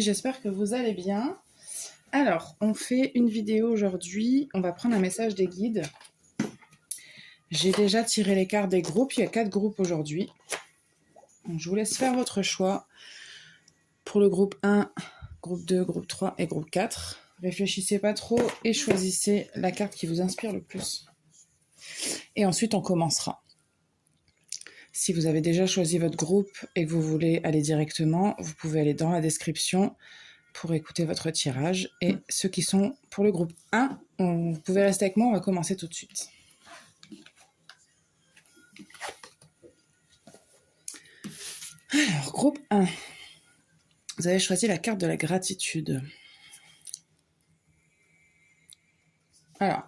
j'espère que vous allez bien. Alors, on fait une vidéo aujourd'hui, on va prendre un message des guides. J'ai déjà tiré les cartes des groupes, il y a 4 groupes aujourd'hui. Donc, je vous laisse faire votre choix pour le groupe 1, groupe 2, groupe 3 et groupe 4. Réfléchissez pas trop et choisissez la carte qui vous inspire le plus. Et ensuite, on commencera. Si vous avez déjà choisi votre groupe et que vous voulez aller directement, vous pouvez aller dans la description pour écouter votre tirage. Et ceux qui sont pour le groupe 1, vous pouvez rester avec moi, on va commencer tout de suite. Alors, groupe 1, vous avez choisi la carte de la gratitude. Alors,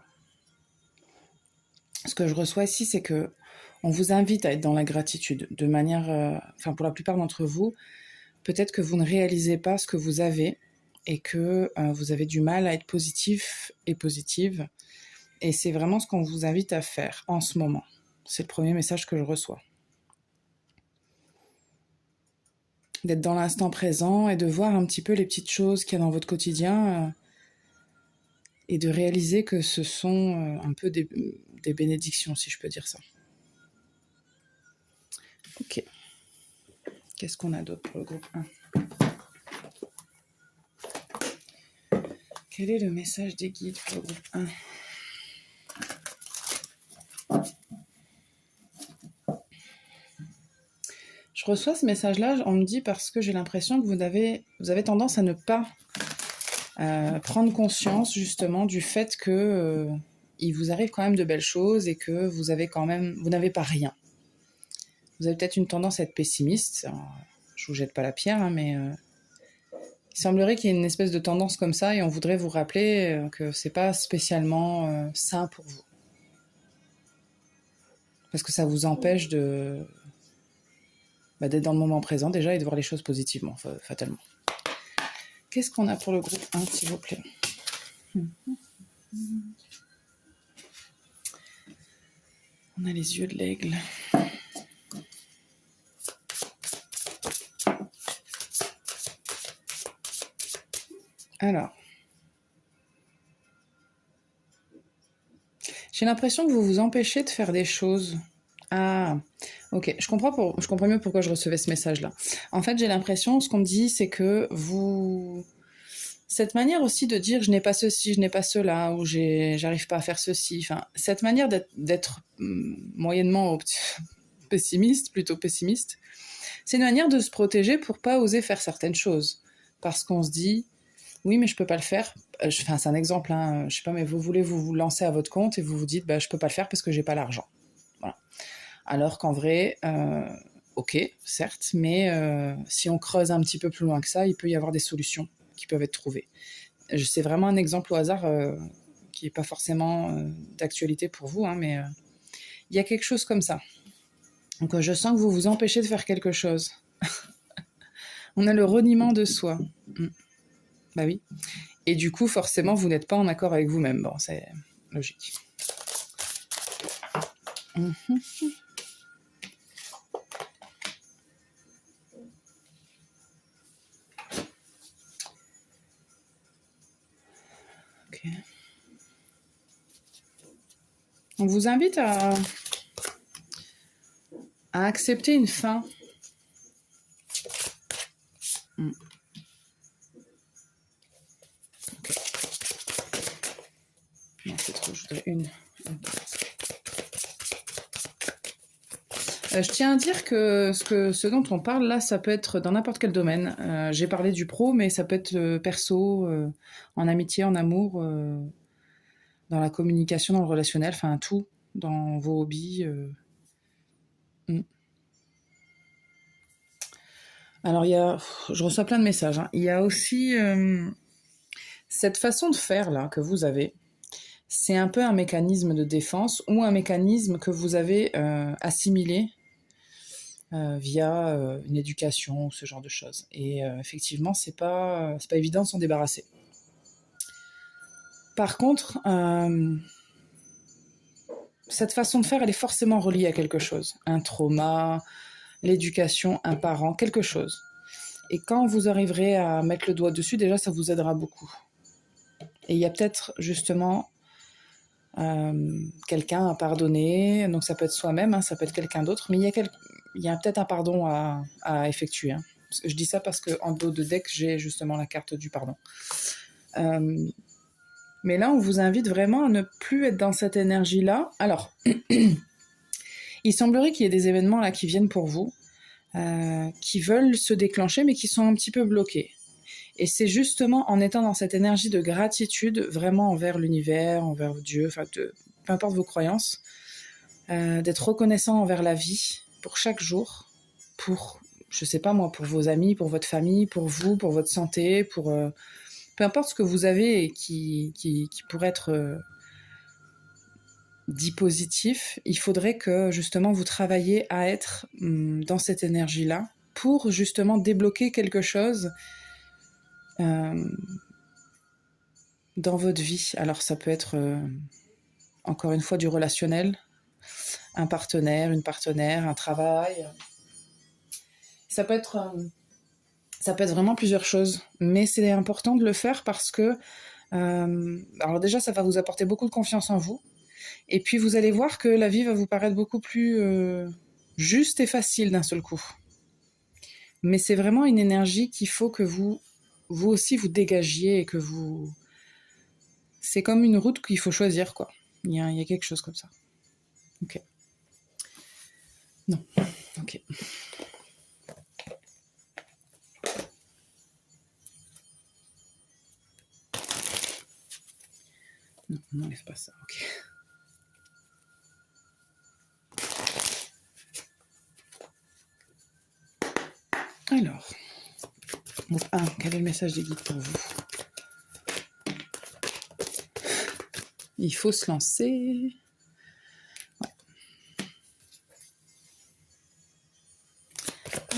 ce que je reçois ici, c'est que on vous invite à être dans la gratitude de manière, pour la plupart d'entre vous, peut-être que vous ne réalisez pas ce que vous avez et que vous avez du mal à être positif et positive. Et c'est vraiment ce qu'on vous invite à faire en ce moment. C'est le premier message que je reçois. D'être dans l'instant présent et de voir un petit peu les petites choses qu'il y a dans votre quotidien et de réaliser que ce sont un peu des bénédictions, si je peux dire ça. Ok. Qu'est-ce qu'on a d'autre pour le groupe 1 ? Quel est le message des guides pour le groupe 1 ? Je reçois ce message-là, on me dit parce que j'ai l'impression que vous avez tendance à ne pas prendre conscience justement du fait que il vous arrive quand même de belles choses et que vous n'avez pas rien. Vous avez peut-être une tendance à être pessimiste. Alors, je vous jette pas la pierre, mais il semblerait qu'il y ait une espèce de tendance comme ça et on voudrait vous rappeler que c'est pas spécialement sain pour vous. Parce que ça vous empêche d'être dans le moment présent déjà et de voir les choses positivement, fatalement. Qu'est-ce qu'on a pour le groupe 1, s'il vous plaît ? On a les yeux de l'aigle. Alors, j'ai l'impression que vous vous empêchez de faire des choses. Ah, ok, je comprends mieux pourquoi je recevais ce message-là. En fait, j'ai l'impression, ce qu'on me dit, c'est que cette manière aussi de dire je n'ai pas ceci, je n'ai pas cela, ou j'arrive pas à faire ceci, cette manière d'être moyennement plutôt pessimiste, c'est une manière de se protéger pour pas oser faire certaines choses. Parce qu'on se dit, oui, mais je peux pas le faire. C'est un exemple, je sais pas, mais vous voulez vous lancer à votre compte et vous vous dites, je peux pas le faire parce que j'ai pas l'argent. Voilà. Alors qu'en vrai, ok, certes, mais si on creuse un petit peu plus loin que ça, il peut y avoir des solutions qui peuvent être trouvées. C'est vraiment un exemple au hasard qui n'est pas forcément d'actualité pour vous, mais il y a quelque chose comme ça. Donc je sens que vous vous empêchez de faire quelque chose. On a le reniement de soi. Bah oui. Et du coup, forcément, vous n'êtes pas en accord avec vous-même. Bon, c'est logique. Ok. On vous invite à accepter une fin. Ok. Non, c'est trop, je voudrais une. Je tiens à dire que ce dont on parle là, ça peut être dans n'importe quel domaine. J'ai parlé du pro, mais ça peut être perso, en amitié, en amour, dans la communication, dans le relationnel, tout, dans vos hobbies. Alors, je reçois plein de messages. Il y a aussi cette façon de faire là que vous avez. C'est un peu un mécanisme de défense ou un mécanisme que vous avez assimilé via une éducation ou ce genre de choses. Et effectivement, c'est pas évident de s'en débarrasser. Par contre, cette façon de faire, elle est forcément reliée à quelque chose. Un trauma, l'éducation, un parent, quelque chose. Et quand vous arriverez à mettre le doigt dessus, déjà, ça vous aidera beaucoup. Et il y a peut-être justement quelqu'un à pardonner, donc ça peut être soi-même, hein, ça peut être quelqu'un d'autre, mais il y a peut-être un pardon à effectuer. Hein. Je dis ça parce qu'en dos de deck, j'ai justement la carte du pardon. Mais là, on vous invite vraiment à ne plus être dans cette énergie-là. Alors, il semblerait qu'il y ait des événements là qui viennent pour vous, qui veulent se déclencher, mais qui sont un petit peu bloqués. Et c'est justement en étant dans cette énergie de gratitude, vraiment envers l'univers, envers Dieu, enfin, peu importe vos croyances, d'être reconnaissant envers la vie pour chaque jour, pour, je sais pas moi, pour vos amis, pour votre famille, pour vous, pour votre santé, pour peu importe ce que vous avez et qui pourrait être dit positif, il faudrait que justement vous travailliez à être dans cette énergie-là pour justement débloquer quelque chose dans votre vie. Alors ça peut être encore une fois du relationnel, un partenaire, une partenaire, un travail. Ça peut être vraiment plusieurs choses, mais c'est important de le faire parce que alors déjà ça va vous apporter beaucoup de confiance en vous, et puis vous allez voir que la vie va vous paraître beaucoup plus juste et facile d'un seul coup. Mais c'est vraiment une énergie qu'il faut que vous aussi vous dégagiez et que vous... C'est comme une route qu'il faut choisir, quoi. Il y a quelque chose comme ça. Ok. Non. Ok. Non, on n'enlève pas ça. Ok. Alors. Groupe 1, quel est le message des guides pour vous? Il faut se lancer. Ouais.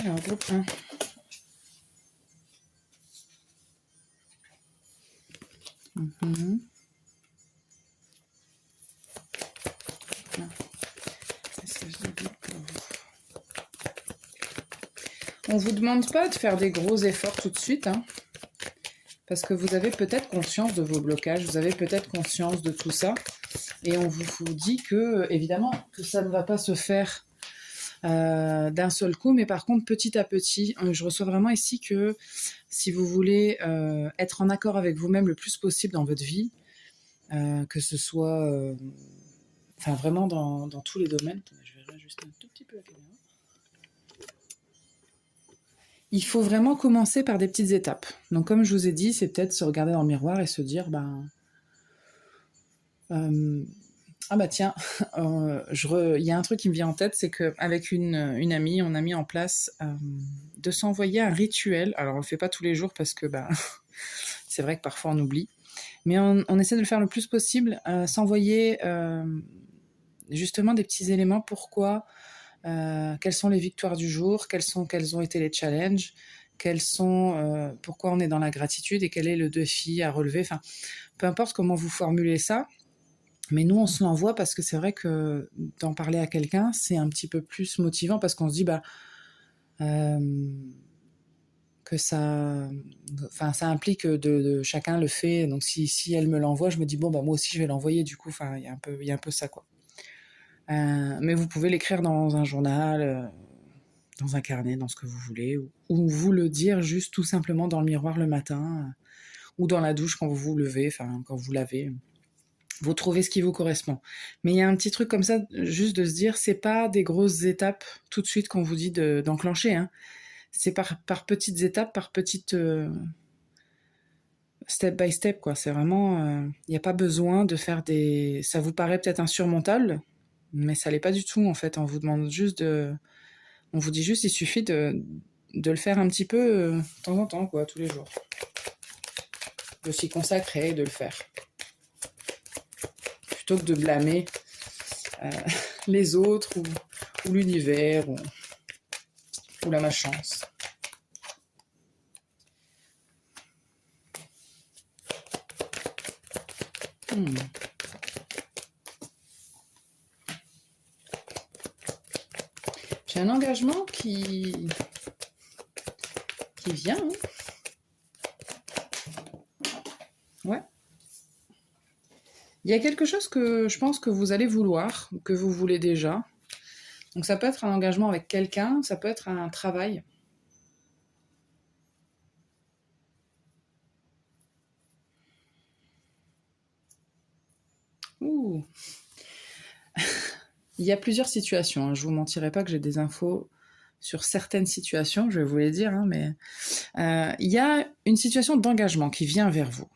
Alors, groupe 1. On ne vous demande pas de faire des gros efforts tout de suite, hein, parce que vous avez peut-être conscience de vos blocages, vous avez peut-être conscience de tout ça, et on vous dit que, évidemment, que ça ne va pas se faire d'un seul coup, mais par contre, petit à petit, je reçois vraiment ici que si vous voulez être en accord avec vous-même le plus possible dans votre vie, que ce soit enfin vraiment dans tous les domaines. Attendez, je vais réajuster un tout petit peu la caméra. Il faut vraiment commencer par des petites étapes. Donc comme je vous ai dit, c'est peut-être se regarder dans le miroir et se dire, ah bah tiens, il y a un truc qui me vient en tête, c'est qu'avec une amie, on a mis en place de s'envoyer un rituel. Alors on le fait pas tous les jours parce que c'est vrai que parfois on oublie, mais on essaie de le faire le plus possible, s'envoyer justement des petits éléments. Pourquoi, quelles sont les victoires du jour, quels ont été les challenges, pourquoi on est dans la gratitude et quel est le défi à relever. Enfin, peu importe comment vous formulez ça, mais nous on se l'envoie parce que c'est vrai que d'en parler à quelqu'un, c'est un petit peu plus motivant parce qu'on se dit que ça implique de chacun le fait. Donc si elle me l'envoie, je me dis bon moi aussi je vais l'envoyer. Du coup, il y a un peu ça, quoi. Mais vous pouvez l'écrire dans un journal, dans un carnet, dans ce que vous voulez, ou vous le dire juste tout simplement dans le miroir le matin, ou dans la douche quand vous vous levez, enfin quand vous lavez. Vous trouvez ce qui vous correspond. Mais il y a un petit truc comme ça, juste de se dire, c'est pas des grosses étapes tout de suite qu'on vous dit d'enclencher, hein. C'est par petites étapes, par petites step by step, quoi. C'est vraiment, il n'y a pas besoin de faire des... Ça vous paraît peut-être insurmontable, mais ça l'est pas du tout, en fait. On vous demande juste on vous dit juste, il suffit de le faire un petit peu de temps en temps, quoi, tous les jours. De s'y consacrer, de le faire. Plutôt que de blâmer les autres ou l'univers ou la malchance. J'ai un engagement qui qui vient. Hein. Ouais. Il y a quelque chose que je pense que vous allez vouloir, que vous voulez déjà. Donc ça peut être un engagement avec quelqu'un, ça peut être un travail. Ouh. Il y a plusieurs situations. Hein. Je vous mentirai pas que j'ai des infos sur certaines situations, je vais vous les dire, hein, mais il y a une situation d'engagement qui vient vers vous.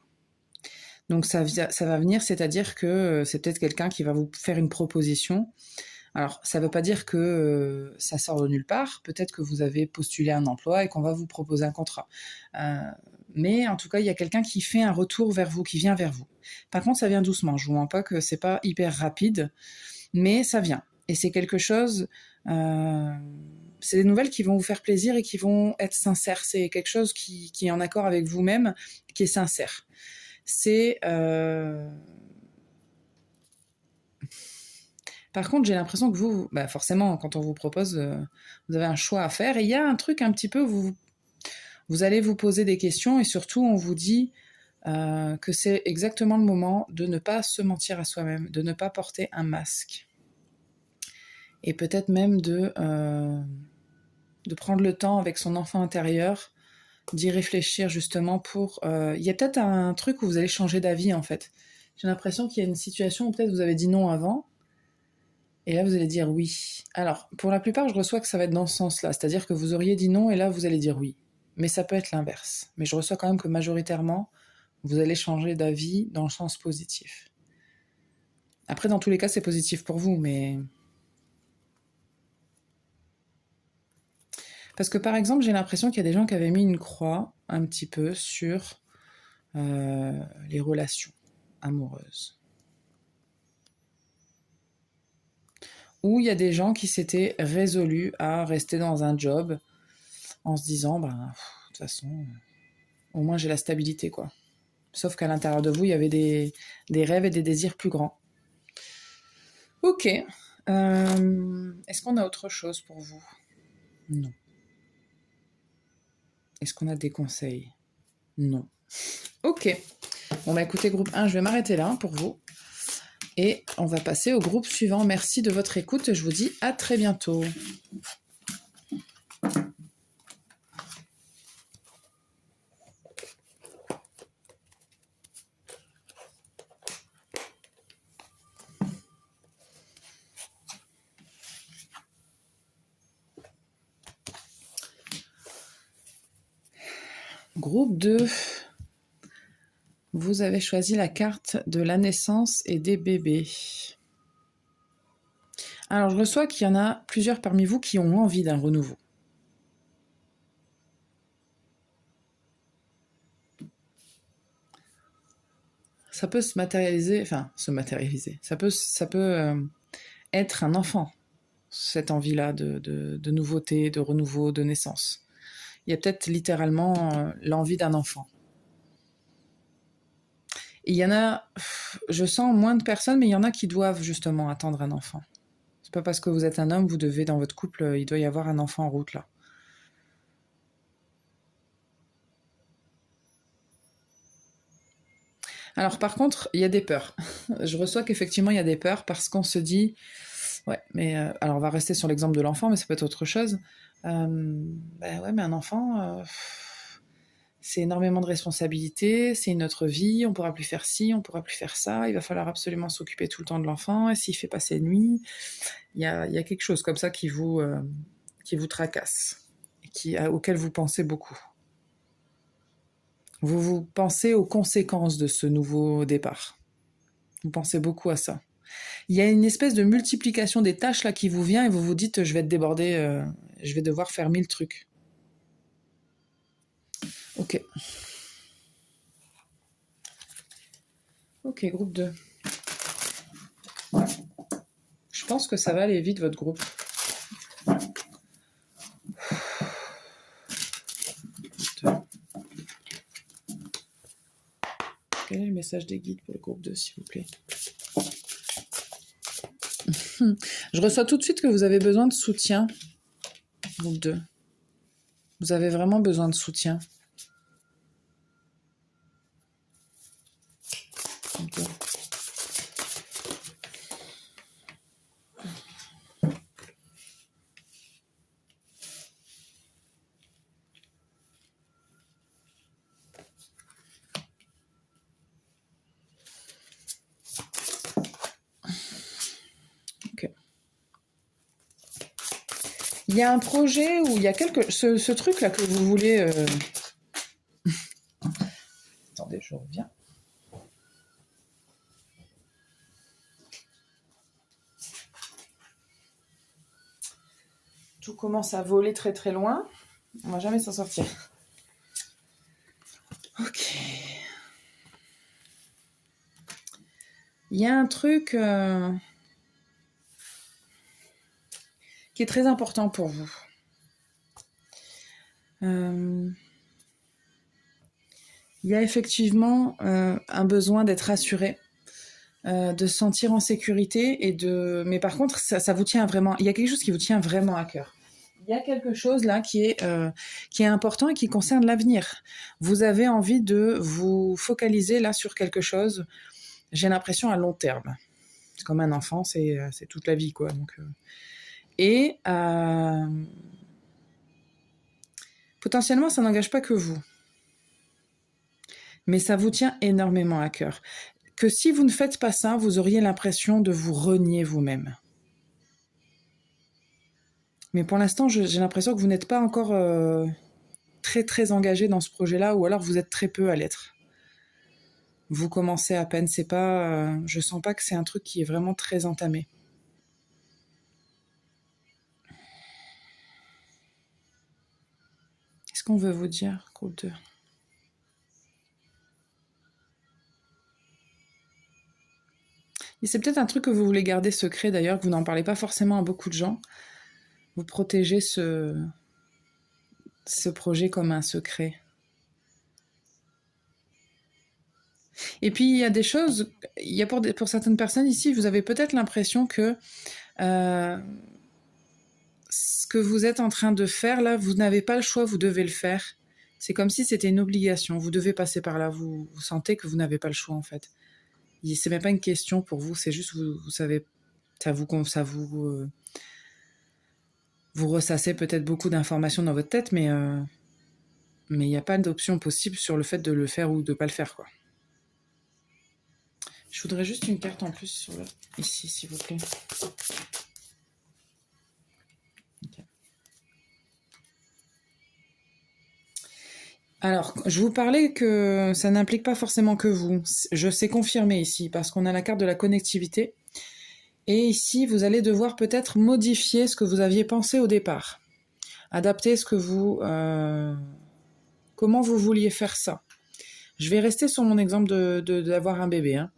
Donc ça va venir, c'est-à-dire que c'est peut-être quelqu'un qui va vous faire une proposition. Alors, ça ne veut pas dire que ça sort de nulle part. Peut-être que vous avez postulé un emploi et qu'on va vous proposer un contrat. Mais en tout cas, il y a quelqu'un qui fait un retour vers vous, qui vient vers vous. Par contre, ça vient doucement. Je vous mens pas que c'est pas hyper rapide, mais ça vient. Et c'est quelque chose. C'est des nouvelles qui vont vous faire plaisir et qui vont être sincères. C'est quelque chose qui est en accord avec vous-même, qui est sincère. C'est Par contre, j'ai l'impression que vous, bah forcément, quand on vous propose, vous avez un choix à faire. Et il y a un truc un petit peu, vous allez vous poser des questions et surtout, on vous dit que c'est exactement le moment de ne pas se mentir à soi-même, de ne pas porter un masque. Et peut-être même de prendre le temps avec son enfant intérieur, d'y réfléchir justement pour... Il y a peut-être un truc où vous allez changer d'avis en fait. J'ai l'impression qu'il y a une situation où peut-être vous avez dit non avant, et là, vous allez dire oui. Alors, pour la plupart, je reçois que ça va être dans ce sens-là. C'est-à-dire que vous auriez dit non et là, vous allez dire oui. Mais ça peut être l'inverse. Mais je reçois quand même que majoritairement, vous allez changer d'avis dans le sens positif. Après, dans tous les cas, c'est positif pour vous, mais... Parce que, par exemple, j'ai l'impression qu'il y a des gens qui avaient mis une croix un petit peu sur les relations amoureuses. Ou il y a des gens qui s'étaient résolus à rester dans un job en se disant, de toute façon, au moins j'ai la stabilité, quoi. Sauf qu'à l'intérieur de vous, il y avait des rêves et des désirs plus grands. Ok. Est-ce qu'on a autre chose pour vous? Non. Est-ce qu'on a des conseils? Non. Ok. Bon, bah écoutez, groupe 1, je vais m'arrêter là pour vous. Et on va passer au groupe suivant. Merci de votre écoute. Je vous dis à très bientôt. Groupe 2. Vous avez choisi la carte de la naissance et des bébés. Alors, je reçois qu'il y en a plusieurs parmi vous qui ont envie d'un renouveau. Ça peut se matérialiser, ça peut être un enfant, cette envie-là de nouveauté, de renouveau, de naissance. Il y a peut-être littéralement l'envie d'un enfant. Et il y en a, je sens moins de personnes, mais il y en a qui doivent justement attendre un enfant. C'est pas parce que vous êtes un homme, vous devez, dans votre couple, il doit y avoir un enfant en route, là. Alors par contre, il y a des peurs. Je reçois qu'effectivement, il y a des peurs parce qu'on se dit, ouais, mais alors on va rester sur l'exemple de l'enfant, mais ça peut être autre chose. Ouais, mais un enfant, c'est énormément de responsabilités, c'est une autre vie, on pourra plus faire ci, on pourra plus faire ça, il va falloir absolument s'occuper tout le temps de l'enfant, et s'il fait pas ses nuits, il y a quelque chose comme ça qui vous tracasse, et auquel vous pensez beaucoup. Vous pensez aux conséquences de ce nouveau départ. Vous pensez beaucoup à ça. Il y a une espèce de multiplication des tâches là qui vous vient et vous vous dites je vais être débordé, je vais devoir faire 1000 trucs. Ok. Ok, groupe 2. Je pense que ça va aller vite votre groupe. Quel est le message des guides pour le groupe 2, s'il vous plaît? Je reçois tout de suite que vous avez besoin de soutien, groupe 2. Vous avez vraiment besoin de soutien. Ok. Ok. Il y a un projet où il y a ce truc-là que vous voulez... Attendez, je reviens. Tout commence à voler très très loin. On va jamais s'en sortir. Ok. Il y a un truc qui est très important pour vous. Il y a effectivement un besoin d'être rassuré, de se sentir en sécurité mais par contre, ça vous tient vraiment. Il y a quelque chose qui vous tient vraiment à cœur. Il y a quelque chose là qui est important et qui concerne l'avenir. Vous avez envie de vous focaliser là sur quelque chose. J'ai l'impression à long terme. C'est comme un enfant, c'est toute la vie, quoi. Donc, et potentiellement, ça n'engage pas que vous, mais ça vous tient énormément à cœur. Que si vous ne faites pas ça, vous auriez l'impression de vous renier vous-même. Mais pour l'instant, j'ai l'impression que vous n'êtes pas encore très très engagé dans ce projet-là, ou alors vous êtes très peu à l'être. Vous commencez à peine, c'est pas, je sens pas que c'est un truc qui est vraiment très entamé. Qu'est-ce qu'on veut vous dire, groupe 2 ? Et c'est peut-être un truc que vous voulez garder secret d'ailleurs, que vous n'en parlez pas forcément à beaucoup de gens. Vous protégez ce projet comme un secret. Et puis il y a des choses, il y a pour certaines personnes ici, vous avez peut-être l'impression que ce que vous êtes en train de faire là, vous n'avez pas le choix, vous devez le faire. C'est comme si c'était une obligation, vous devez passer par là, vous sentez que vous n'avez pas le choix en fait. C'est même pas une question pour vous, c'est juste vous savez, vous ressassez peut-être beaucoup d'informations dans votre tête, mais il n'y a pas d'option possible sur le fait de le faire ou de ne pas le faire, quoi. Je voudrais juste une carte en plus ici, s'il vous plaît. Okay. Alors, je vous parlais que ça n'implique pas forcément que vous. Je sais confirmer ici, parce qu'on a la carte de la connectivité. Et ici, vous allez devoir peut-être modifier ce que vous aviez pensé au départ. Adapter ce que vous... comment vous vouliez faire ça. Je vais rester sur mon exemple d'avoir un bébé. Hein.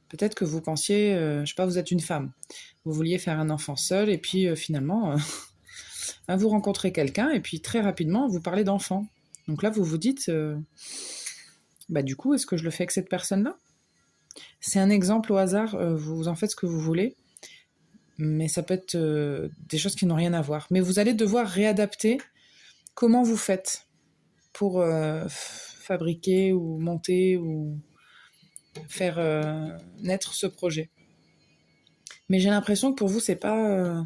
Peut-être que vous pensiez, je sais pas, vous êtes une femme. Vous vouliez faire un enfant seul et puis finalement, vous rencontrez quelqu'un et puis très rapidement, vous parlez d'enfant. Donc là, vous vous dites, du coup, est-ce que je le fais avec cette personne-là ? C'est un exemple au hasard, vous en faites ce que vous voulez, mais ça peut être des choses qui n'ont rien à voir. Mais vous allez devoir réadapter comment vous faites pour fabriquer ou monter ou faire naître ce projet. Mais j'ai l'impression que pour vous, c'est pas...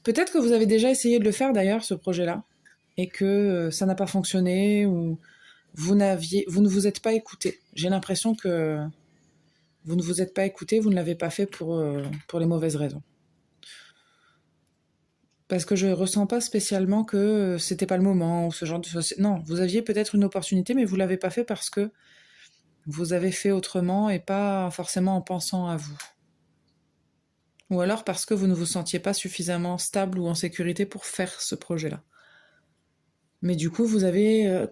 Peut-être que vous avez déjà essayé de le faire d'ailleurs, ce projet-là, et que ça n'a pas fonctionné, ou vous ne vous êtes pas écouté. J'ai l'impression que vous ne vous êtes pas écouté, vous ne l'avez pas fait pour les mauvaises raisons. Parce que je ne ressens pas spécialement que c'était pas le moment, ou ce genre de choses. Non, vous aviez peut-être une opportunité, mais vous ne l'avez pas fait parce que vous avez fait autrement et pas forcément en pensant à vous. Ou alors parce que vous ne vous sentiez pas suffisamment stable ou en sécurité pour faire ce projet-là. Mais du coup, vous avez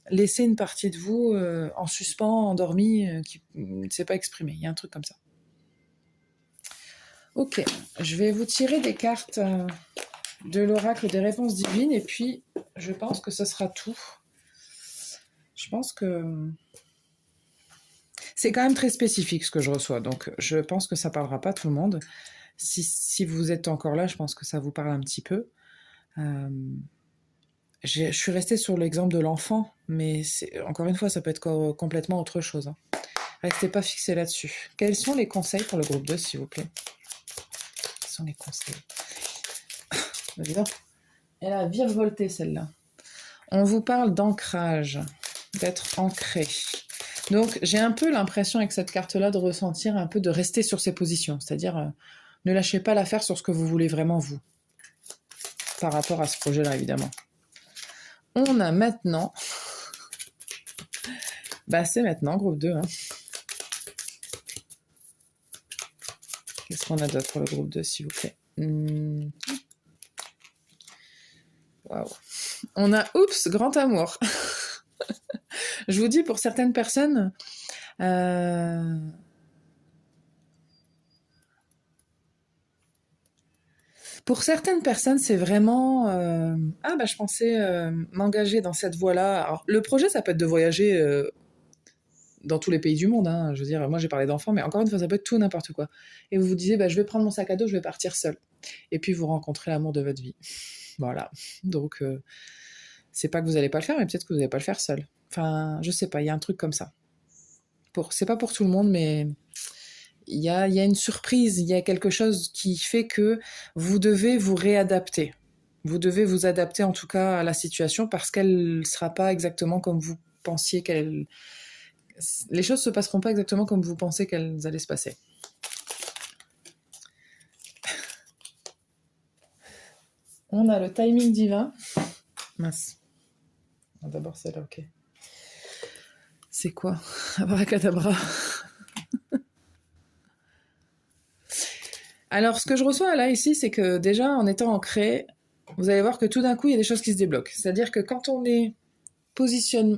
laissé une partie de vous en suspens, endormie, qui ne s'est pas exprimée. Il y a un truc comme ça. Ok, je vais vous tirer des cartes de l'oracle des réponses divines et puis je pense que ce sera tout. Je pense que c'est quand même très spécifique ce que je reçois, donc je pense que ça parlera pas à tout le monde. Si vous êtes encore là, je pense que ça vous parle un petit peu. Euh, je suis restée sur l'exemple de l'enfant, mais encore une fois, ça peut être complètement autre chose. Hein. Restez pas fixé là-dessus. Quels sont les conseils pour le groupe 2, s'il vous plaît? Quels sont les conseils? Évidemment. Elle a virevolté celle-là. On vous parle d'ancrage, d'être ancré. Donc j'ai un peu l'impression avec cette carte-là de ressentir un peu de rester sur ses positions, c'est-à-dire ne lâchez pas l'affaire sur ce que vous voulez vraiment vous, par rapport à ce projet-là évidemment. On a maintenant, c'est maintenant groupe 2. Hein. Qu'est-ce qu'on a d'autre pour le groupe 2 s'il vous plaît? Waouh. On a oups, grand amour. Je vous dis pour certaines personnes, c'est vraiment je pensais m'engager dans cette voie-là. Alors, le projet, ça peut être de voyager dans tous les pays du monde. Hein. Je veux dire, moi j'ai parlé d'enfants, mais encore une fois, ça peut être tout n'importe quoi. Et vous vous disiez, je vais prendre mon sac à dos, je vais partir seule. Et puis vous rencontrez l'amour de votre vie. Voilà. Donc, c'est pas que vous allez pas le faire, mais peut-être que vous n'allez pas le faire seul. Enfin, je sais pas, il y a un truc comme ça. C'est pas pour tout le monde, mais il y a une surprise, il y a quelque chose qui fait que vous devez vous réadapter. Vous devez vous adapter en tout cas à la situation parce qu'elle ne sera pas exactement comme vous pensiez qu'elle... Les choses se passeront pas exactement comme vous pensez qu'elles allaient se passer. On a le timing divin. Mince. D'abord celle-là, ok. C'est quoi? Abracadabra. Alors, ce que je reçois là, ici, c'est que déjà, en étant ancré, vous allez voir que tout d'un coup, il y a des choses qui se débloquent. C'est-à-dire que quand on est positionné...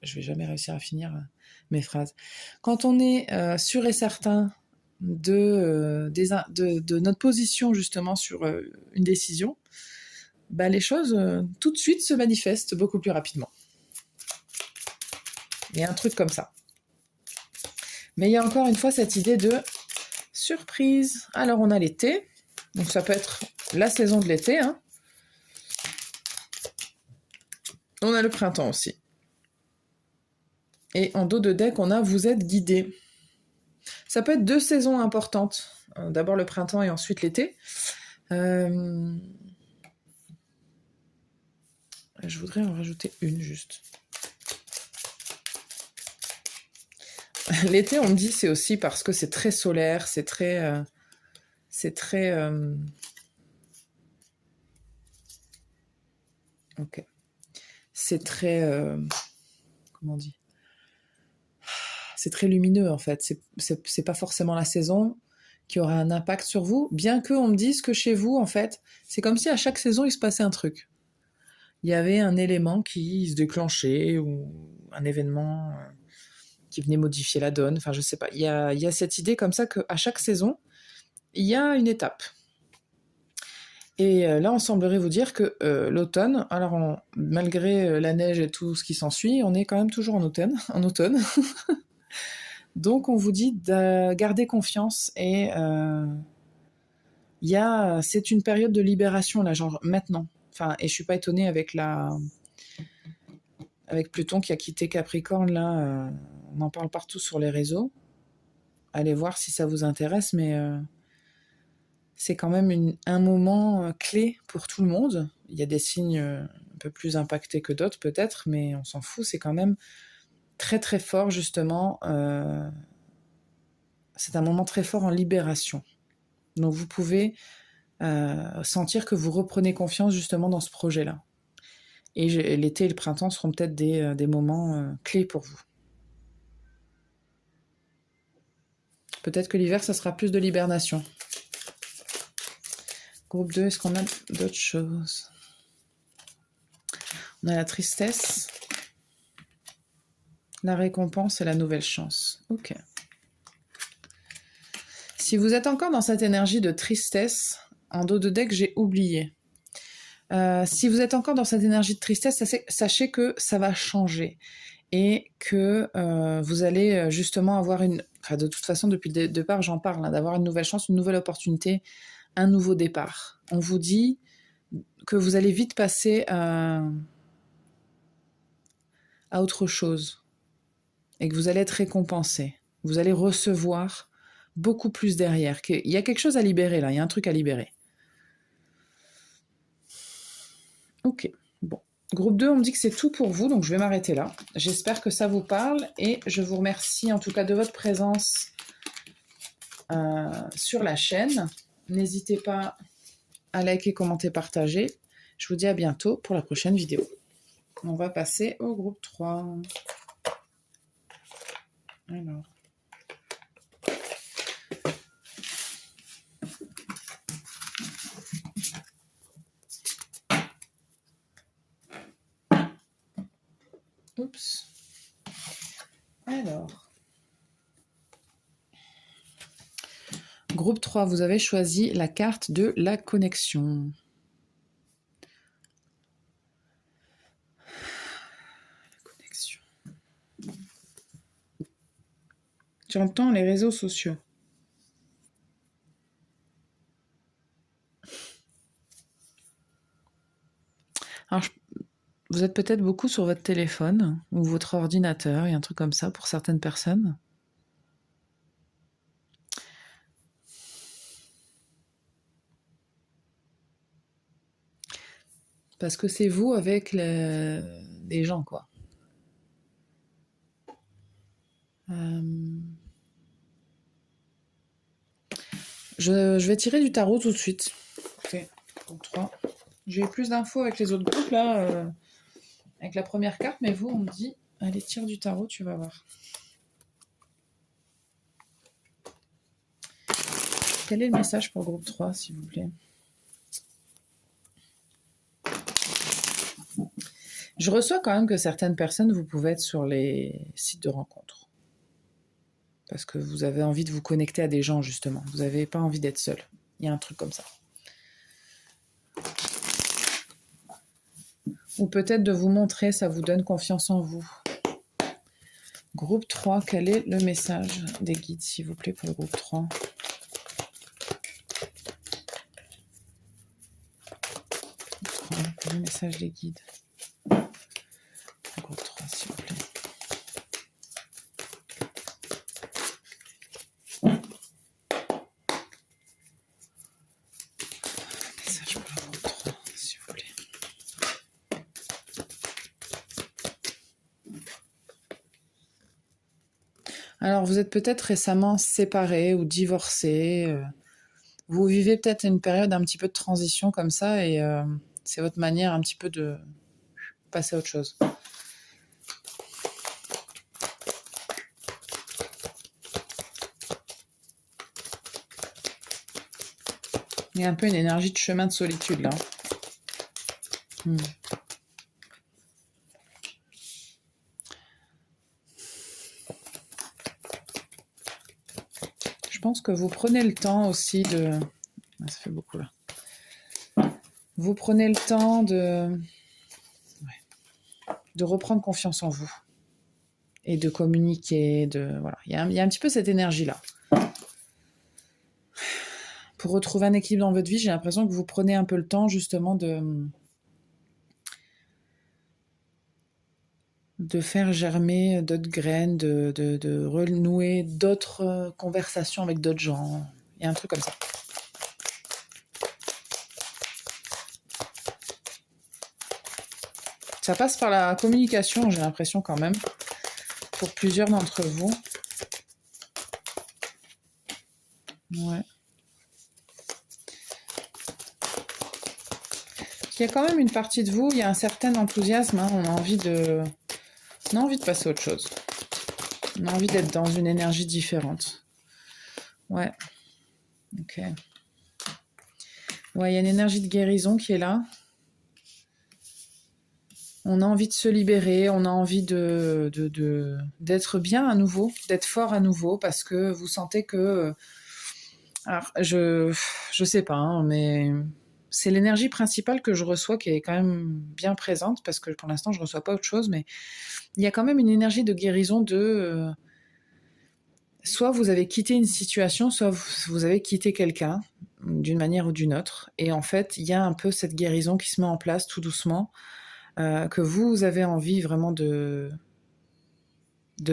je vais jamais réussir à finir mes phrases. Quand on est sûr et certain de notre position, justement, sur une décision, les choses, tout de suite, se manifestent beaucoup plus rapidement. Il y a un truc comme ça. Mais il y a encore une fois cette idée de surprise. Alors, on a l'été. Donc, ça peut être la saison de l'été. Hein. On a le printemps aussi. Et en dos de deck, on a vous êtes guidé. Ça peut être deux saisons importantes. D'abord le printemps et ensuite l'été. Je voudrais en rajouter une juste. L'été, on me dit, c'est aussi parce que c'est très solaire, c'est très... Ok. C'est très... comment on dit? C'est très lumineux, en fait. C'est pas forcément la saison qui aura un impact sur vous, bien qu'on me dise que chez vous, en fait, c'est comme si à chaque saison, il se passait un truc. Il y avait un élément qui se déclenchait, ou un événement... qui venait modifier la donne, enfin je sais pas. Il y a cette idée comme ça qu'à chaque saison, il y a une étape. Et là, on semblerait vous dire que l'automne, alors malgré la neige et tout ce qui s'ensuit, on est quand même toujours en automne. Donc on vous dit de garder confiance et c'est une période de libération là, genre maintenant. Enfin, et je suis pas étonnée avec Pluton qui a quitté Capricorne là. On en parle partout sur les réseaux. Allez voir si ça vous intéresse, mais c'est quand même un moment clé pour tout le monde. Il y a des signes un peu plus impactés que d'autres peut-être, mais on s'en fout, c'est quand même très très fort justement. C'est un moment très fort en libération. Donc vous pouvez sentir que vous reprenez confiance justement dans ce projet-là. Et l'été et le printemps seront peut-être des moments clés pour vous. Peut-être que l'hiver, ça sera plus de l'hibernation. Groupe 2, est-ce qu'on a d'autres choses? On a la tristesse, la récompense et la nouvelle chance. Ok. Si vous êtes encore dans cette énergie de tristesse, en dos de deck, j'ai oublié. Si vous êtes encore dans cette énergie de tristesse, sachez que ça va changer. et que vous allez justement avoir une... Enfin, de toute façon, depuis le départ, j'en parle, hein, d'avoir une nouvelle chance, une nouvelle opportunité, un nouveau départ. On vous dit que vous allez vite passer à autre chose et que vous allez être récompensé. Vous allez recevoir beaucoup plus derrière. Il y a quelque chose à libérer là, il y a un truc à libérer. Ok, bon. Groupe 2, on me dit que c'est tout pour vous, donc je vais m'arrêter là. J'espère que ça vous parle et je vous remercie en tout cas de votre présence sur la chaîne. N'hésitez pas à liker, commenter, partager. Je vous dis à bientôt pour la prochaine vidéo. On va passer au groupe 3. Alors. Oups. Alors. Groupe 3, vous avez choisi la carte de la connexion. La connexion. Tu entends les réseaux sociaux. Alors, vous êtes peut-être beaucoup sur votre téléphone ou votre ordinateur, il y a un truc comme ça pour certaines personnes. Parce que c'est vous avec les gens, quoi. Je vais tirer du tarot tout de suite. Ok, donc 3. J'ai eu plus d'infos avec les autres groupes, là, avec la première carte, mais vous, on me dit, allez, tire du tarot, tu vas voir. Quel est le message pour le groupe 3, s'il vous plaît? Je reçois quand même que certaines personnes, vous pouvez être sur les sites de rencontres. Parce que vous avez envie de vous connecter à des gens, justement. Vous n'avez pas envie d'être seul. Il y a un truc comme ça. Ou peut-être de vous montrer, ça vous donne confiance en vous. Groupe 3, quel est le message des guides, s'il vous plaît, pour le groupe 3? Le message des guides. Groupe 3, s'il vous plaît. Message pour le groupe 3, s'il vous plaît. Alors, vous êtes peut-être récemment séparés ou divorcés. Vous vivez peut-être une période un petit peu de transition comme ça et c'est votre manière un petit peu de passer à autre chose. Il y a un peu une énergie de chemin de solitude là. Je pense que vous prenez le temps aussi de... Ah, ça fait beaucoup là. Vous prenez le temps de reprendre confiance en vous et de communiquer. Voilà. Il y a un petit peu cette énergie-là. Pour retrouver un équilibre dans votre vie, j'ai l'impression que vous prenez un peu le temps justement de faire germer d'autres graines, de renouer d'autres conversations avec d'autres gens. Il y a un truc comme ça. Ça passe par la communication, j'ai l'impression quand même, pour plusieurs d'entre vous. Ouais. Il y a quand même une partie de vous, il y a un certain enthousiasme, hein, on a envie de passer à autre chose. On a envie d'être dans une énergie différente. Ouais. Ok. Ouais, il y a une énergie de guérison qui est là. On a envie de se libérer, on a envie d'être bien à nouveau, d'être fort à nouveau, parce que vous sentez que... Alors, je sais pas, hein, mais c'est l'énergie principale que je reçois qui est quand même bien présente, parce que pour l'instant, je ne reçois pas autre chose, mais il y a quand même une énergie de guérison de... soit vous avez quitté une situation, soit vous avez quitté quelqu'un, d'une manière ou d'une autre. Et en fait, il y a un peu cette guérison qui se met en place tout doucement, que vous avez envie vraiment de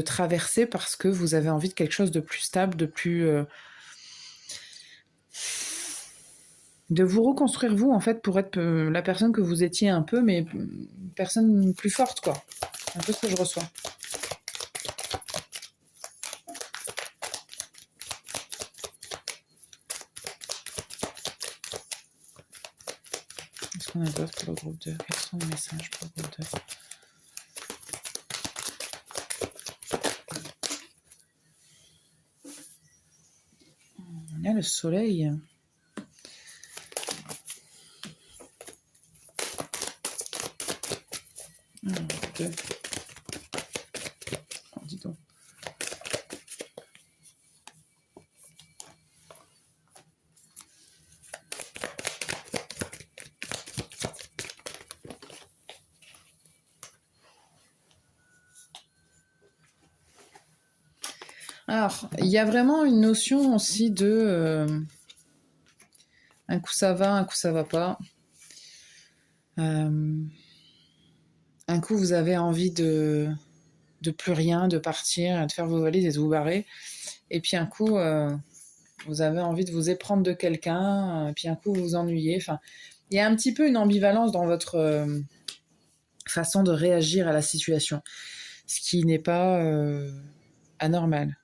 traverser parce que vous avez envie de quelque chose de plus stable, de plus... de vous reconstruire vous, en fait, pour être la personne que vous étiez un peu, mais une personne plus forte, quoi. Un peu ce que je reçois. Qu'est-ce qu'on a d'autre pour le groupe 2? Quels sont les messages pour le groupe 2? Il y a le soleil. Deux. Oh, dis donc. Alors, il y a vraiment une notion aussi de... un coup ça va, un coup ça va pas. Un coup vous avez envie de plus rien, de partir, de faire vos valises et de vous barrer. Et puis un coup, vous avez envie de vous éprendre de quelqu'un, et puis un coup vous vous ennuyez. Enfin, il y a un petit peu une ambivalence dans votre façon de réagir à la situation, ce qui n'est pas anormal.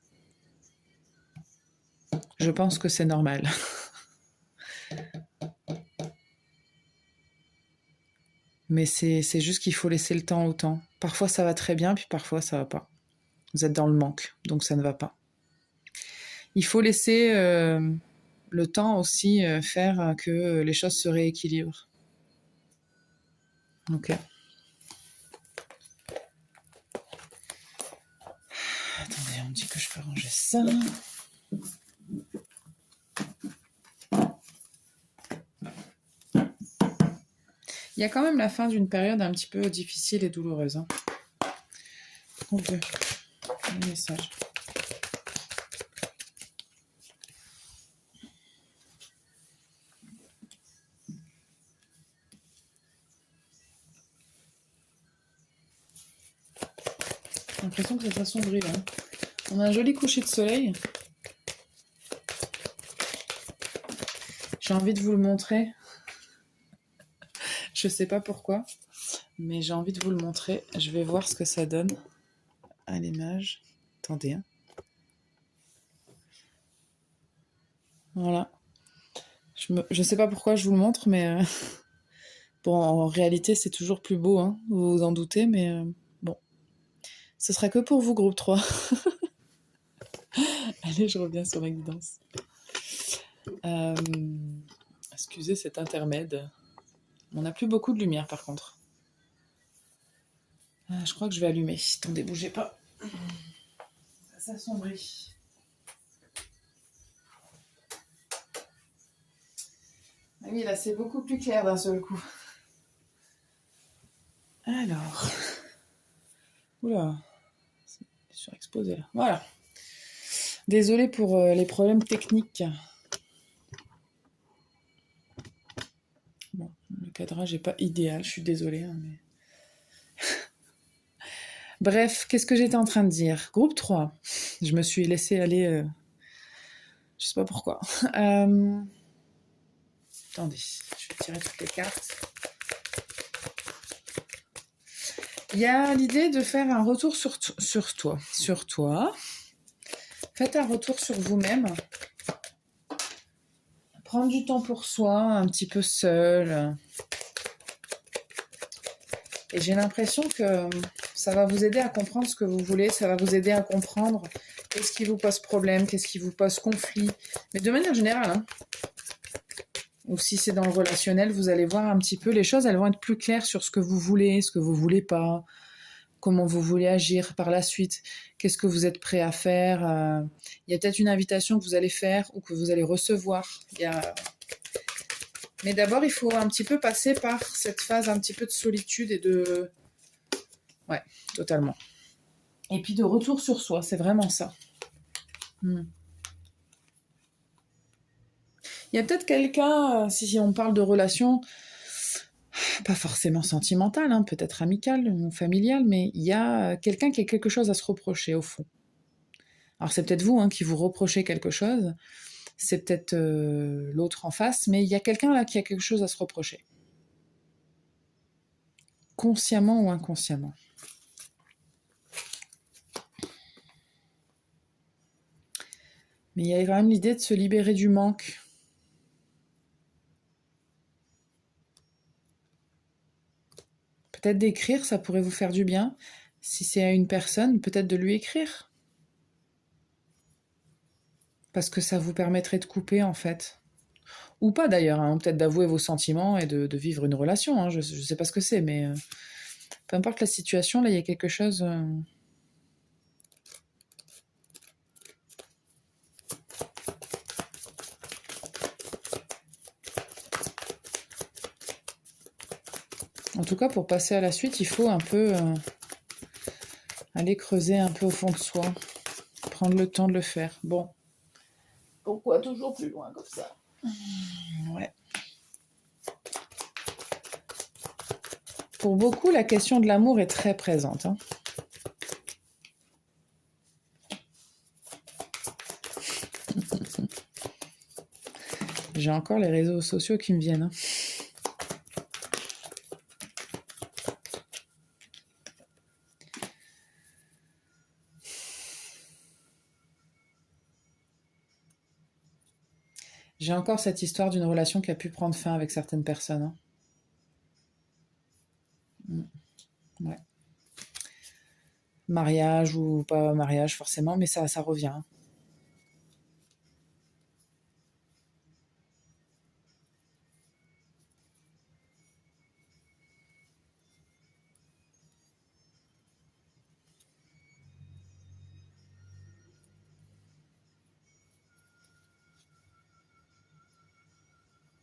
Je pense que c'est normal. Mais c'est juste qu'il faut laisser le temps au temps. Parfois ça va très bien, puis parfois ça va pas. Vous êtes dans le manque, donc ça ne va pas. Il faut laisser le temps aussi faire que les choses se rééquilibrent. Ok. Attendez, on me dit que je peux ranger ça. Il y a quand même la fin d'une période un petit peu difficile et douloureuse. Hein. On veut. Un message. J'ai l'impression que ça s'assombrit là. On a un joli coucher de soleil. J'ai envie de vous le montrer. Je sais pas pourquoi, mais j'ai envie de vous le montrer. Je vais voir ce que ça donne à l'image. Attendez. Hein. Voilà. Je sais pas pourquoi je vous le montre, mais bon, en réalité, c'est toujours plus beau, hein, vous vous en doutez, mais bon. Ce sera que pour vous, groupe 3. Allez, je reviens sur ma guidance. Excusez cet intermède. On n'a plus beaucoup de lumière, par contre. Je crois que je vais allumer. Attendez, bougez pas. Ça s'assombrit. Ah oui, là, c'est beaucoup plus clair d'un seul coup. Alors. Oula. C'est surexposé, là. Voilà. Désolée pour les problèmes techniques. Bon, le cadrage n'est pas idéal, je suis désolée. Hein, mais... Bref, qu'est-ce que j'étais en train de dire? Groupe 3. Je me suis laissée aller... je sais pas pourquoi. Attendez, je vais tirer toutes les cartes. Il y a l'idée de faire un retour sur toi. Faites un retour sur vous-même. Prendre du temps pour soi, un petit peu seul. Et j'ai l'impression que ça va vous aider à comprendre ce que vous voulez, ça va vous aider à comprendre qu'est-ce qui vous pose problème, qu'est-ce qui vous pose conflit. Mais de manière générale, hein. Ou si c'est dans le relationnel, vous allez voir un petit peu, les choses, elles vont être plus claires sur ce que vous voulez, ce que vous voulez pas, comment vous voulez agir par la suite, qu'est-ce que vous êtes prêt à faire. Il y a peut-être une invitation que vous allez faire ou que vous allez recevoir. Mais d'abord, il faut un petit peu passer par cette phase un petit peu de solitude et de... Ouais, totalement. Et puis de retour sur soi, c'est vraiment ça. Hmm. Il y a peut-être quelqu'un, si on parle de relation, pas forcément sentimentale, hein, peut-être amicale ou familiale, mais il y a quelqu'un qui a quelque chose à se reprocher au fond. Alors c'est peut-être vous qui vous reprochez quelque chose, c'est peut-être l'autre en face, mais il y a quelqu'un là qui a quelque chose à se reprocher. Consciemment ou inconsciemment. Mais il y a quand même l'idée de se libérer du manque. Peut-être d'écrire, ça pourrait vous faire du bien. Si c'est à une personne, peut-être de lui écrire. Parce que ça vous permettrait de couper en fait. Ou pas d'ailleurs, peut-être d'avouer vos sentiments et de vivre une relation. Je ne sais pas ce que c'est, mais peu importe la situation, là il y a quelque chose... En tout cas, pour passer à la suite, il faut un peu aller creuser un peu au fond de soi. Prendre le temps de le faire. Bon. Pourquoi toujours plus loin comme ça? Ouais. Pour beaucoup, la question de l'amour est très présente. J'ai encore les réseaux sociaux qui me viennent. J'ai encore cette histoire d'une relation qui a pu prendre fin avec certaines personnes. Ouais. Mariage ou pas mariage forcément, mais ça revient.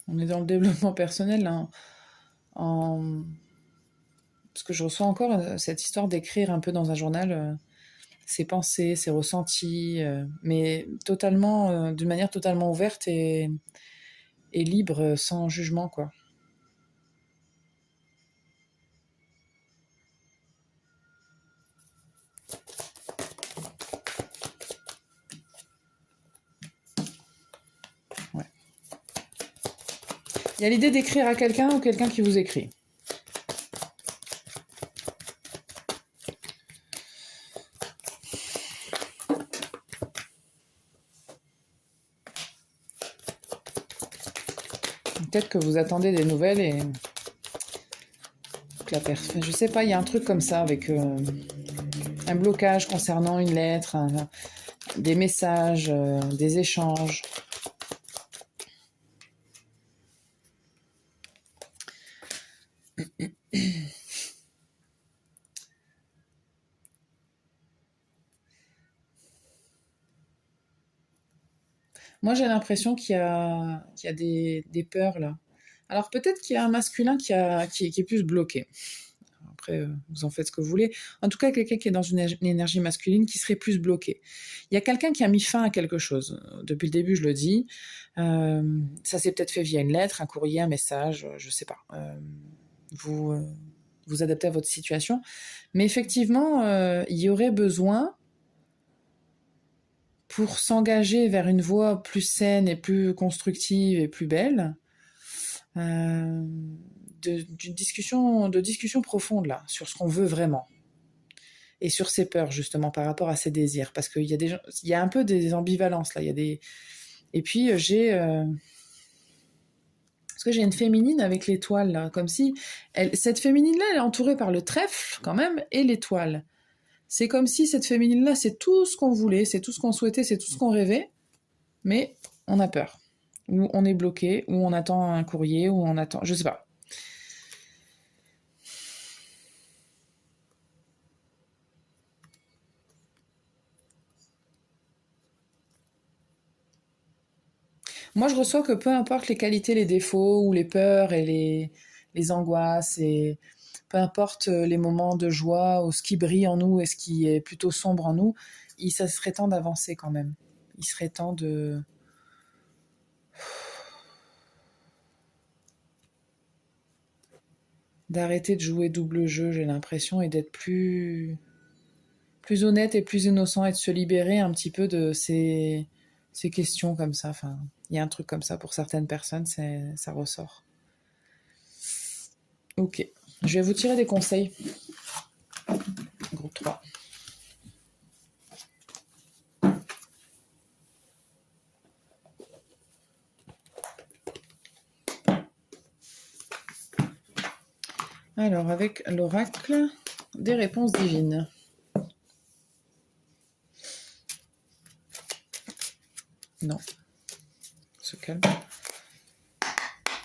On est dans le développement personnel là, parce que je reçois encore cette histoire d'écrire un peu dans un journal ses pensées, ses ressentis, mais totalement, d'une manière totalement ouverte et libre, sans jugement, quoi. Ouais. Il y a l'idée d'écrire à quelqu'un ou quelqu'un qui vous écrit. Peut-être que vous attendez des nouvelles et que la personne... Je sais pas, il y a un truc comme ça avec un blocage concernant une lettre, des messages, des échanges. Moi, j'ai l'impression qu'il y a des peurs là. Alors peut-être qu'il y a un masculin qui est plus bloqué. Après, vous en faites ce que vous voulez. En tout cas, quelqu'un qui est dans une énergie masculine qui serait plus bloqué. Il y a quelqu'un qui a mis fin à quelque chose. Depuis le début, je le dis. Ça s'est peut-être fait via une lettre, un courrier, un message, je sais pas. Vous vous adaptez à votre situation. Mais effectivement, il y aurait besoin, pour s'engager vers une voie plus saine et plus constructive et plus belle, euh, de discussion profonde là, sur ce qu'on veut vraiment. Et sur ses peurs, justement, par rapport à ses désirs. Parce qu'il y a il y a un peu des ambivalences là. Il y a des... Et puis, parce que j'ai une féminine avec l'étoile, là, comme si... Cette féminine-là, elle est entourée par le trèfle, quand même, et l'étoile. C'est comme si cette féminine-là, c'est tout ce qu'on voulait, c'est tout ce qu'on souhaitait, c'est tout ce qu'on rêvait, mais on a peur. Ou on est bloqué, ou on attend un courrier, ou on attend... Je sais pas. Moi, je reçois que peu importe les qualités, les défauts, ou les peurs et les angoisses, et peu importe les moments de joie, ou ce qui brille en nous et ce qui est plutôt sombre en nous, ça serait temps d'avancer quand même. Il serait temps d'arrêter de jouer double jeu, j'ai l'impression, et d'être plus honnête et plus innocent, et de se libérer un petit peu de ces questions comme ça. Enfin, il y a un truc comme ça pour certaines personnes, ça ressort. Ok, je vais vous tirer des conseils. Groupe 3. Alors, avec l'oracle des réponses divines. Non, se calme.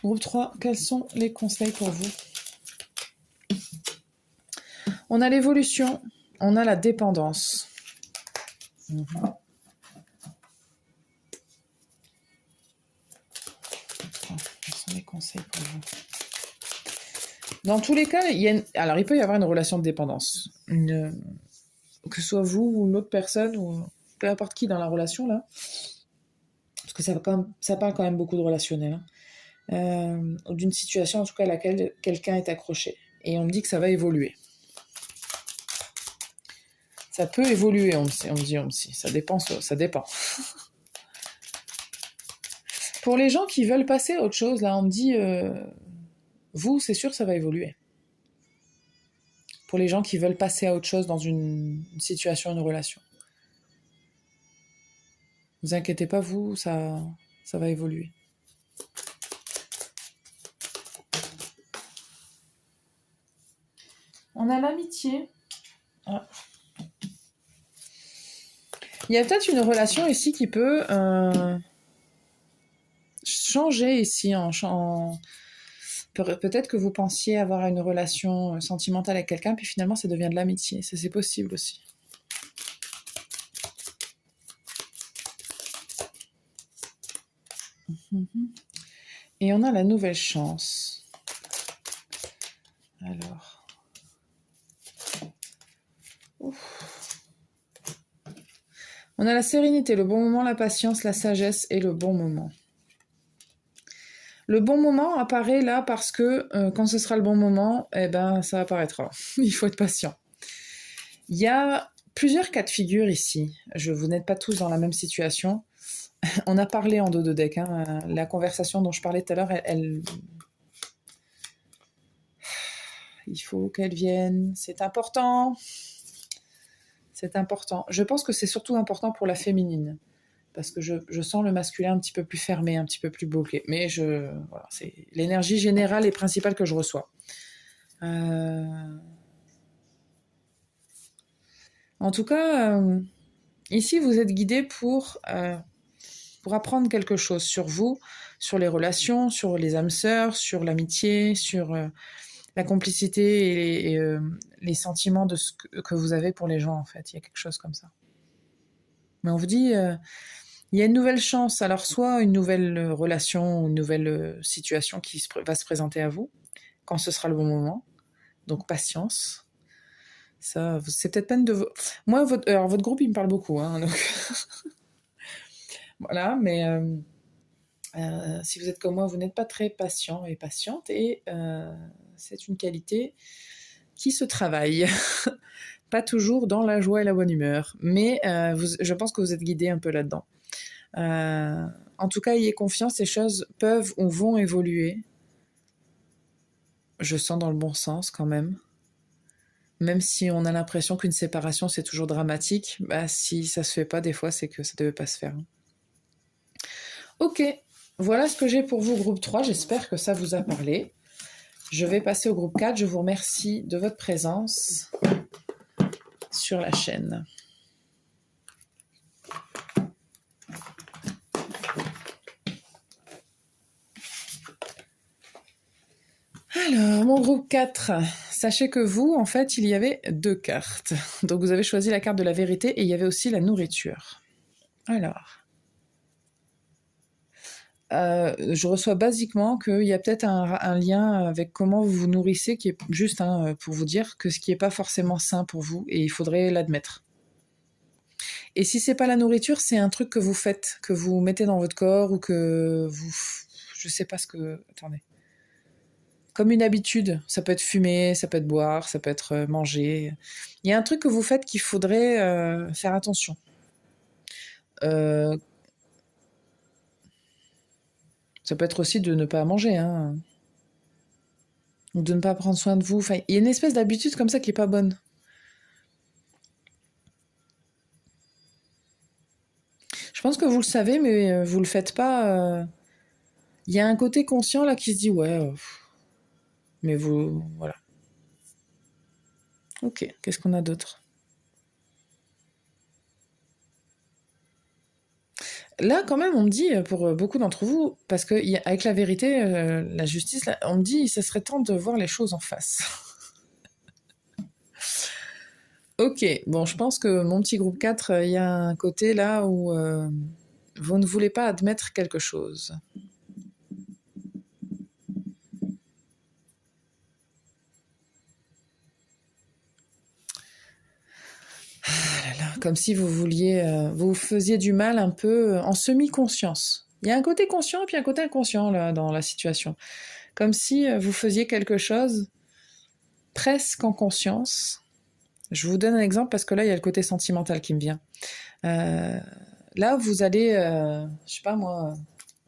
Groupe 3, quels sont les conseils pour vous? On a l'évolution, on a la dépendance. Quels sont les conseils pour vous? Dans tous les cas, alors il peut y avoir une relation de dépendance. Que ce soit vous ou l'autre personne, ou peu importe qui dans la relation, là. Parce que ça parle quand même beaucoup de relationnel. Ou d'une situation, en tout cas, à laquelle quelqu'un est accroché. Et on me dit que ça va évoluer. Ça peut évoluer, on me dit. Ça dépend. Pour les gens qui veulent passer à autre chose, là, on me dit, vous, c'est sûr, ça va évoluer. Pour les gens qui veulent passer à autre chose dans une situation, une relation. Ne vous inquiétez pas, vous, ça va évoluer. On a l'amitié. Ah. Il y a peut-être une relation ici qui peut changer ici. Peut-être que vous pensiez avoir une relation sentimentale avec quelqu'un, puis finalement ça devient de l'amitié. Ça, c'est possible aussi. Et on a la nouvelle chance. Alors. Ouf. On a la sérénité, le bon moment, la patience, la sagesse et le bon moment. Le bon moment apparaît là parce que quand ce sera le bon moment, eh ben, ça apparaîtra. Il faut être patient. Il y a plusieurs cas de figure ici. Vous n'êtes pas tous dans la même situation. On a parlé en dos de deck. Hein. La conversation dont je parlais tout à l'heure, il faut qu'elle vienne. C'est important. C'est important. Je pense que c'est surtout important pour la féminine. Parce que je sens le masculin un petit peu plus fermé, un petit peu plus bloqué. Mais voilà, c'est l'énergie générale et principale que je reçois. En tout cas, ici, vous êtes guidé pour apprendre quelque chose sur vous, sur les relations, sur les âmes sœurs, sur l'amitié, sur la complicité et les sentiments de ce que vous avez pour les gens, en fait. Il y a quelque chose comme ça. Mais on vous dit... il y a une nouvelle chance, alors soit une nouvelle relation, une nouvelle situation qui va se présenter à vous, quand ce sera le bon moment. Donc patience. Ça, c'est peut-être peine de... Moi, votre groupe, il me parle beaucoup. Hein, donc... voilà, mais si vous êtes comme moi, vous n'êtes pas très patient et patiente, et c'est une qualité qui se travaille. Pas toujours dans la joie et la bonne humeur, mais je pense que vous êtes guidé un peu là-dedans. En tout cas, ayez confiance, ces choses peuvent ou vont évoluer. Je sens dans le bon sens quand même. Même si on a l'impression qu'une séparation c'est toujours dramatique, bah si ça se fait pas des fois, c'est que ça devait pas se faire. Ok, voilà ce que j'ai pour vous groupe 3, j'espère que ça vous a parlé. Je vais passer au groupe 4, je vous remercie de votre présence sur la chaîne. Alors, mon groupe 4, sachez que vous, en fait, il y avait 2 cartes. Donc vous avez choisi la carte de la vérité et il y avait aussi la nourriture. Alors, je reçois basiquement qu'il y a peut-être un lien avec comment vous vous nourrissez qui est juste pour vous dire que ce qui n'est pas forcément sain pour vous et il faudrait l'admettre. Et si c'est pas la nourriture, c'est un truc que vous faites, que vous mettez dans votre corps ou que vous... Je sais pas ce que... Attendez. Comme une habitude. Ça peut être fumer, ça peut être boire, ça peut être manger. Il y a un truc que vous faites qu'il faudrait faire attention. Ça peut être aussi de ne pas manger, hein. Ou de ne pas prendre soin de vous. Enfin, il y a une espèce d'habitude comme ça qui est pas bonne. Je pense que vous le savez, mais vous le faites pas. Il y a un côté conscient là qui se dit ouais, mais vous, voilà. Ok, qu'est-ce qu'on a d'autre? Là, quand même, on me dit, pour beaucoup d'entre vous, parce que avec la vérité, la justice, là, on me dit, ce serait temps de voir les choses en face. Ok, bon, je pense que mon petit groupe 4, il y a un côté là où vous ne voulez pas admettre quelque chose. Comme si vous vouliez, vous vous faisiez du mal un peu en semi-conscience. Il y a un côté conscient et puis un côté inconscient là dans la situation. Comme si vous faisiez quelque chose presque en conscience. Je vous donne un exemple parce que là il y a le côté sentimental qui me vient. Là vous allez, je sais pas moi,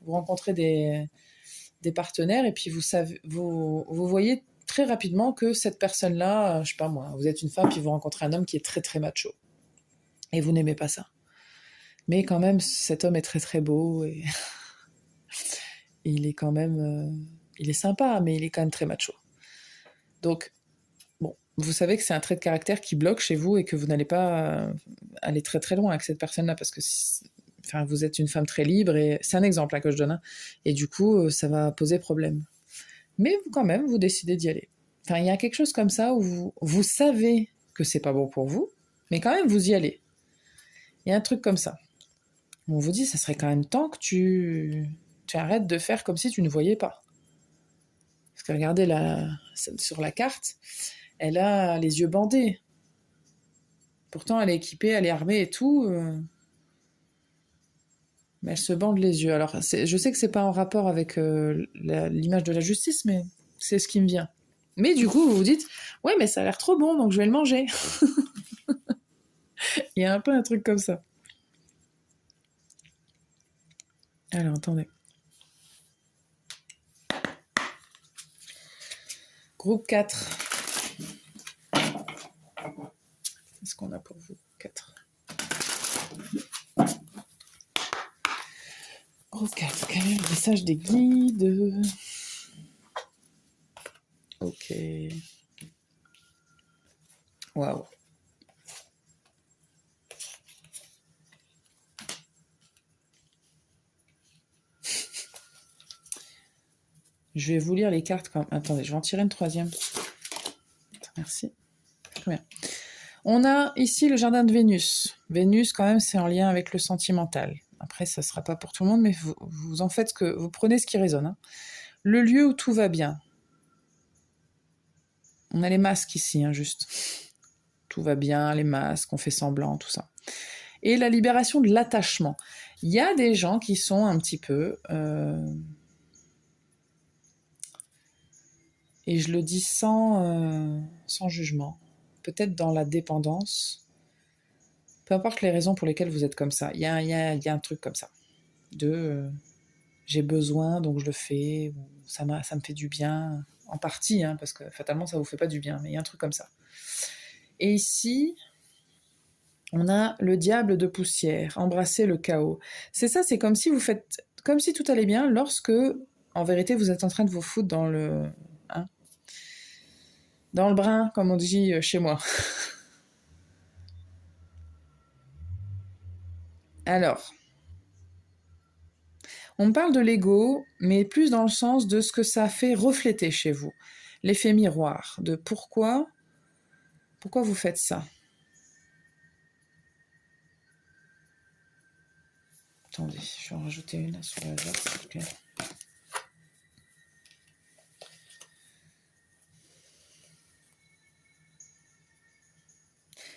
vous rencontrez des partenaires et puis vous voyez très rapidement que cette personne-là, je sais pas moi, vous êtes une femme puis vous rencontrez un homme qui est très très macho et vous n'aimez pas ça. Mais quand même, cet homme est très très beau et il est quand même, il est sympa, mais il est quand même très macho. Donc, bon, vous savez que c'est un trait de caractère qui bloque chez vous et que vous n'allez pas aller très très loin avec cette personne-là parce que enfin, vous êtes une femme très libre et c'est un exemple là, que je donne. Hein, et du coup, ça va poser problème. Mais quand même, vous décidez d'y aller. Enfin, il y a quelque chose comme ça où vous savez que c'est pas bon pour vous, mais quand même, vous y allez. Il y a un truc comme ça. On vous dit, ça serait quand même temps que tu arrêtes de faire comme si tu ne voyais pas. Parce que regardez, sur la carte, elle a les yeux bandés. Pourtant, elle est équipée, elle est armée et tout. Mais elle se bande les yeux. Alors, je sais que c'est pas en rapport avec l'image de la justice, mais c'est ce qui me vient. Mais du coup, vous vous dites, ouais, mais ça a l'air trop bon, donc je vais le manger. Il y a un peu un truc comme ça. Alors, attendez. Groupe 4. Qu'est-ce qu'on a pour vous 4. Groupe 4, quand même, le message des guides. Ok. Waouh. Je vais vous lire les cartes quand même. Attendez, je vais en tirer une troisième. Merci. Très bien. On a ici le jardin de Vénus. Vénus, quand même, c'est en lien avec le sentimental. Après, ça ne sera pas pour tout le monde, mais vous en faites vous prenez ce qui résonne. Hein. Le lieu où tout va bien. On a les masques ici, hein, juste. Tout va bien, les masques, on fait semblant, tout ça. Et la libération de l'attachement. Il y a des gens qui sont un petit peu... et je le dis sans jugement. Peut-être dans la dépendance. Peu importe les raisons pour lesquelles vous êtes comme ça. Il y a un truc comme ça. J'ai besoin, donc je le fais. Ça me fait du bien. En partie, hein, parce que fatalement, ça vous fait pas du bien. Mais il y a un truc comme ça. Et ici, on a le diable de poussière. Embrasser le chaos. C'est ça, c'est comme si vous faites... Comme si tout allait bien lorsque, en vérité, vous êtes en train de vous foutre dans le... Hein, dans le brin, comme on dit chez moi. Alors, on parle de l'ego, mais plus dans le sens de ce que ça fait refléter chez vous. L'effet miroir, de pourquoi vous faites ça. Attendez, je vais en rajouter une sur le hasard, s'il vous plaît.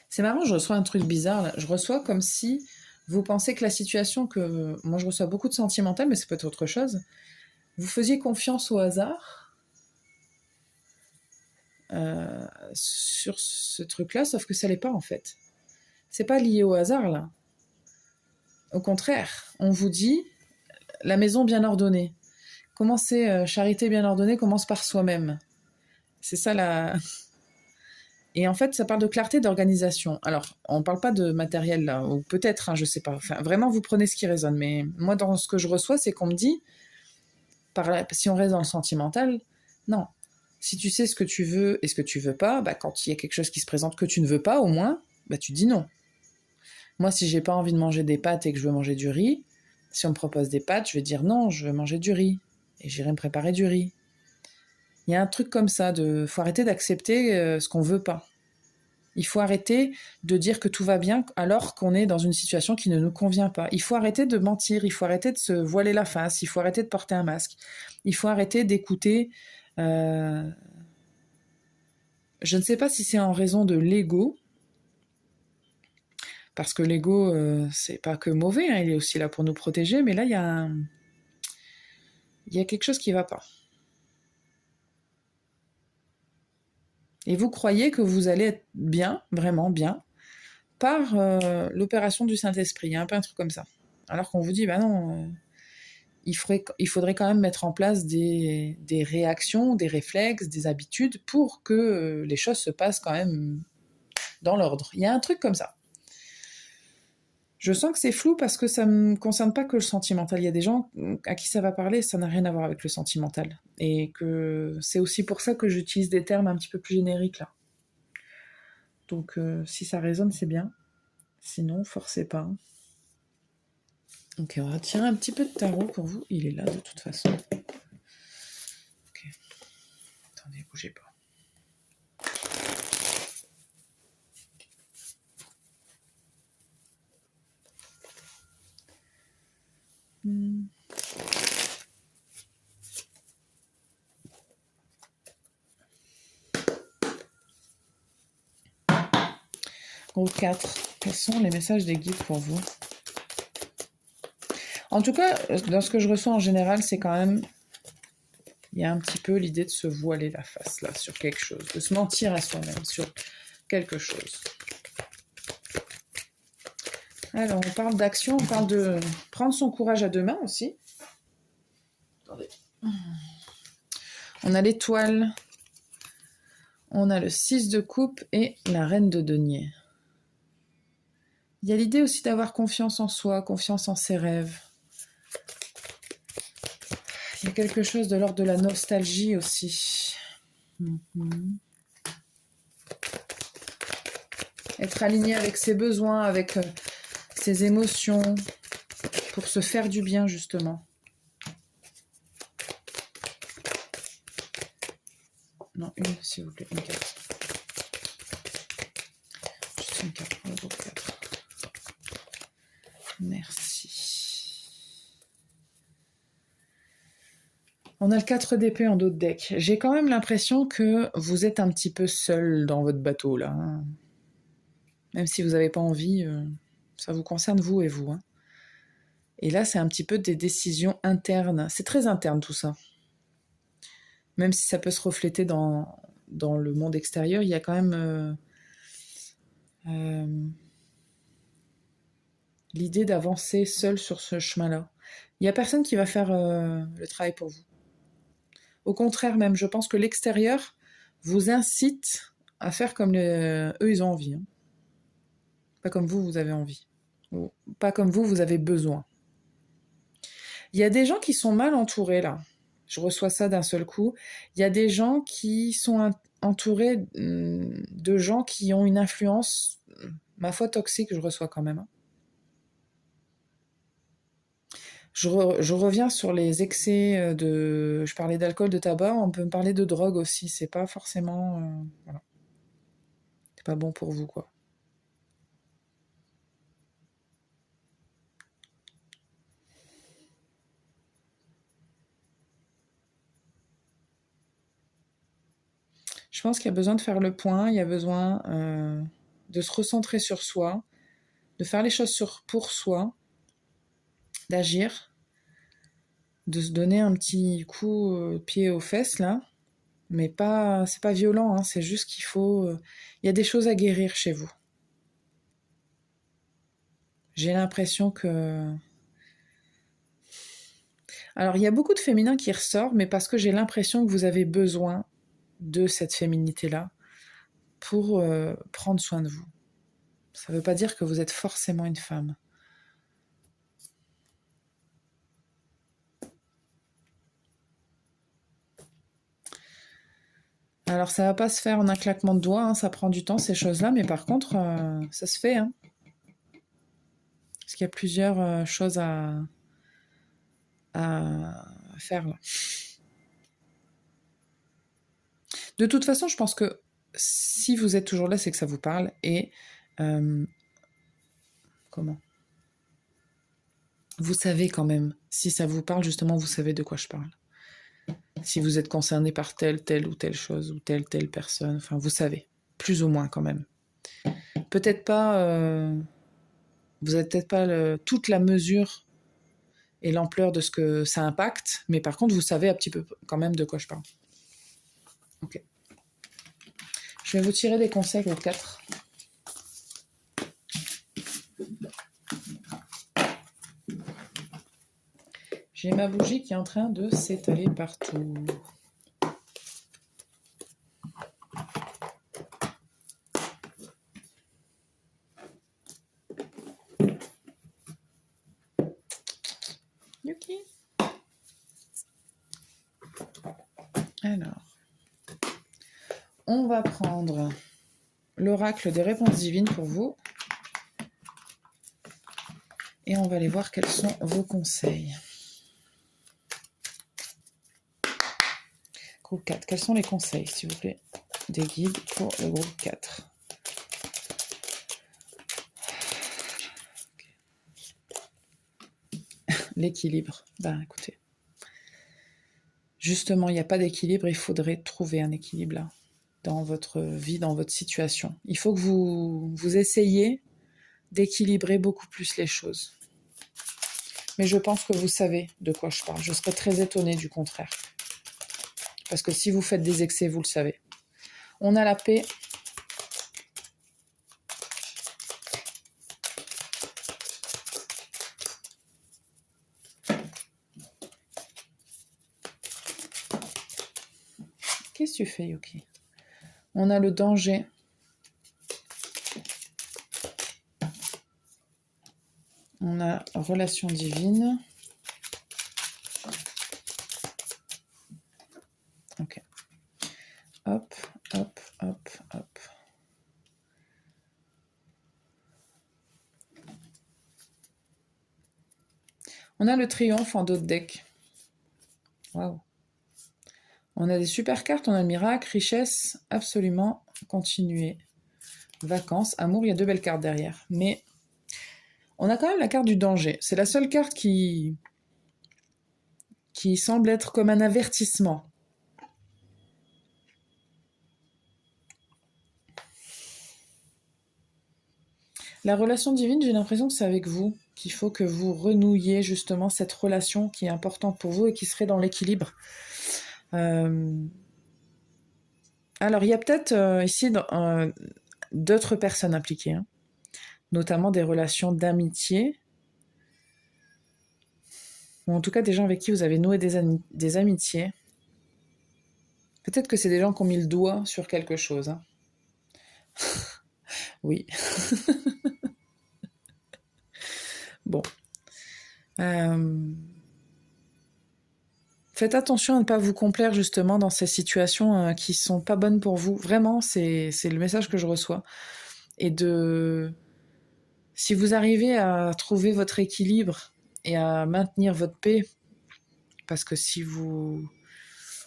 C'est marrant, je reçois un truc bizarre là. Je reçois comme si vous pensez que la situation que... Moi, je reçois beaucoup de sentimental, mais ça peut être autre chose. Vous faisiez confiance au hasard sur ce truc-là, sauf que ça l'est pas en fait. C'est pas lié au hasard là. Au contraire, on vous dit la maison bien ordonnée. Commencer charité bien ordonnée commence par soi-même. C'est ça la... Et en fait, ça parle de clarté d'organisation. Alors, on ne parle pas de matériel là, ou peut-être, hein, je sais pas. Enfin, vraiment, vous prenez ce qui résonne. Mais moi, dans ce que je reçois, c'est qu'on me dit, si on reste dans le sentimental, non. Si tu sais ce que tu veux et ce que tu veux pas, bah, quand il y a quelque chose qui se présente que tu ne veux pas, au moins, bah, tu dis non. Moi, si j'ai pas envie de manger des pâtes et que je veux manger du riz, si on me propose des pâtes, je vais dire non, je veux manger du riz. Et j'irai me préparer du riz. Il y a un truc comme ça, faut arrêter d'accepter ce qu'on veut pas. Il faut arrêter de dire que tout va bien alors qu'on est dans une situation qui ne nous convient pas. Il faut arrêter de mentir, il faut arrêter de se voiler la face, il faut arrêter de porter un masque. Il faut arrêter d'écouter... je ne sais pas si c'est en raison de l'ego, parce que l'ego, c'est pas que mauvais, hein, il est aussi là pour nous protéger, mais là, il y a quelque chose qui va pas. Et vous croyez que vous allez être bien, vraiment bien, par l'opération du Saint-Esprit. Il y a un peu un truc comme ça. Alors qu'on vous dit, bah non, il faudrait quand même mettre en place des réactions, des réflexes, des habitudes pour que les choses se passent quand même dans l'ordre. Il y a un truc comme ça. Je sens que c'est flou parce que ça ne me concerne pas que le sentimental. Il y a des gens à qui ça va parler, ça n'a rien à voir avec le sentimental. Et que c'est aussi pour ça que j'utilise des termes un petit peu plus génériques là. Donc si ça résonne, c'est bien. Sinon, forcez pas. Ok, on va tirer un petit peu de tarot pour vous. Il est là de toute façon. Ok. Attendez, bougez pas. Groupe 4. Quels sont les messages des guides pour vous? En tout cas, dans ce que je reçois en général, c'est quand même... Il y a un petit peu l'idée de se voiler la face, là, sur quelque chose. De se mentir à soi-même sur quelque chose. Alors, on parle d'action, on parle de prendre son courage à deux mains aussi. Attendez. On a l'étoile, on a le 6 de coupe et la reine de denier. Il y a l'idée aussi d'avoir confiance en soi, confiance en ses rêves. Il y a quelque chose de l'ordre de la nostalgie aussi. Être aligné avec ses besoins, avec ses émotions, pour se faire du bien justement. Non, une s'il vous plaît, une carte. Juste une carte pour le groupe 4. Merci. On a le 4 d'épée en dos de deck. J'ai quand même l'impression que vous êtes un petit peu seul dans votre bateau là. Même si vous n'avez pas envie, ça vous concerne vous et vous. Et là, c'est un petit peu des décisions internes. C'est très interne tout ça. Même si ça peut se refléter dans le monde extérieur, il y a quand même l'idée d'avancer seul sur ce chemin-là. Il n'y a personne qui va faire le travail pour vous. Au contraire même, je pense que l'extérieur vous incite à faire comme eux, ils ont envie. Pas comme vous avez envie. Ou pas comme vous avez besoin. Il y a des gens qui sont mal entourés là. Je reçois ça d'un seul coup. Il y a des gens qui sont entourés de gens qui ont une influence, ma foi, toxique, je reçois quand même. Je reviens sur les excès de... Je parlais d'alcool, de tabac, on peut me parler de drogue aussi. C'est pas forcément... voilà. C'est pas bon pour vous, quoi. Je pense qu'il y a besoin de faire le point, il y a besoin de se recentrer sur soi, de faire les choses pour soi, d'agir, de se donner un petit coup de pied aux fesses, là. Mais pas, c'est pas violent, hein, c'est juste qu'il faut... Il y a des choses à guérir chez vous. J'ai l'impression que... Alors, il y a beaucoup de féminin qui ressort, mais parce que j'ai l'impression que vous avez besoin de cette féminité-là pour prendre soin de vous. Ça ne veut pas dire que vous êtes forcément une femme. Alors, ça va pas se faire en un claquement de doigts, hein, ça prend du temps, ces choses-là, mais par contre, ça se fait. Hein. Parce qu'il y a plusieurs choses à faire là. De toute façon, je pense que si vous êtes toujours là, c'est que ça vous parle. Et comment vous savez quand même, si ça vous parle, justement, vous savez de quoi je parle. Si vous êtes concerné par telle ou telle chose, ou telle personne, enfin, vous savez, plus ou moins quand même. Peut-être pas, vous n'avez peut-être pas toute la mesure et l'ampleur de ce que ça impacte, mais par contre, vous savez un petit peu quand même de quoi je parle. Ok. Je vais vous tirer des conseils pour 4. J'ai ma bougie qui est en train de s'étaler partout. Yuki. Alors, on va prendre l'oracle des réponses divines pour vous. Et on va aller voir quels sont vos conseils. Groupe 4, quels sont les conseils, s'il vous plaît, des guides pour le groupe 4? L'équilibre. Ben, écoutez. Justement, il n'y a pas d'équilibre, il faudrait trouver un équilibre là, dans votre vie, dans votre situation. Il faut que vous essayiez d'équilibrer beaucoup plus les choses. Mais je pense que vous savez de quoi je parle. Je serais très étonnée du contraire. Parce que si vous faites des excès, vous le savez. On a la paix. Qu'est-ce que tu fais, Yuki? On a le danger. On a relation divine. Ok. Hop, hop, hop, hop. On a le triomphe en dos de deck. Waouh. On a des super cartes, on a le miracle, richesse, absolument, continuer. Vacances, amour, il y a 2 belles cartes derrière. Mais on a quand même la carte du danger. C'est la seule carte qui semble être comme un avertissement. La relation divine, j'ai l'impression que c'est avec vous qu'il faut que vous renouiez justement cette relation qui est importante pour vous et qui serait dans l'équilibre. Alors, il y a peut-être ici d'autres personnes impliquées, hein, notamment des relations d'amitié, ou en tout cas des gens avec qui vous avez noué des amitiés. Peut-être que c'est des gens qui ont mis le doigt sur quelque chose. Hein. Oui. Bon. Faites attention à ne pas vous complaire justement dans ces situations qui sont pas bonnes pour vous. Vraiment, c'est le message que je reçois. Et si vous arrivez à trouver votre équilibre et à maintenir votre paix, parce que si vous...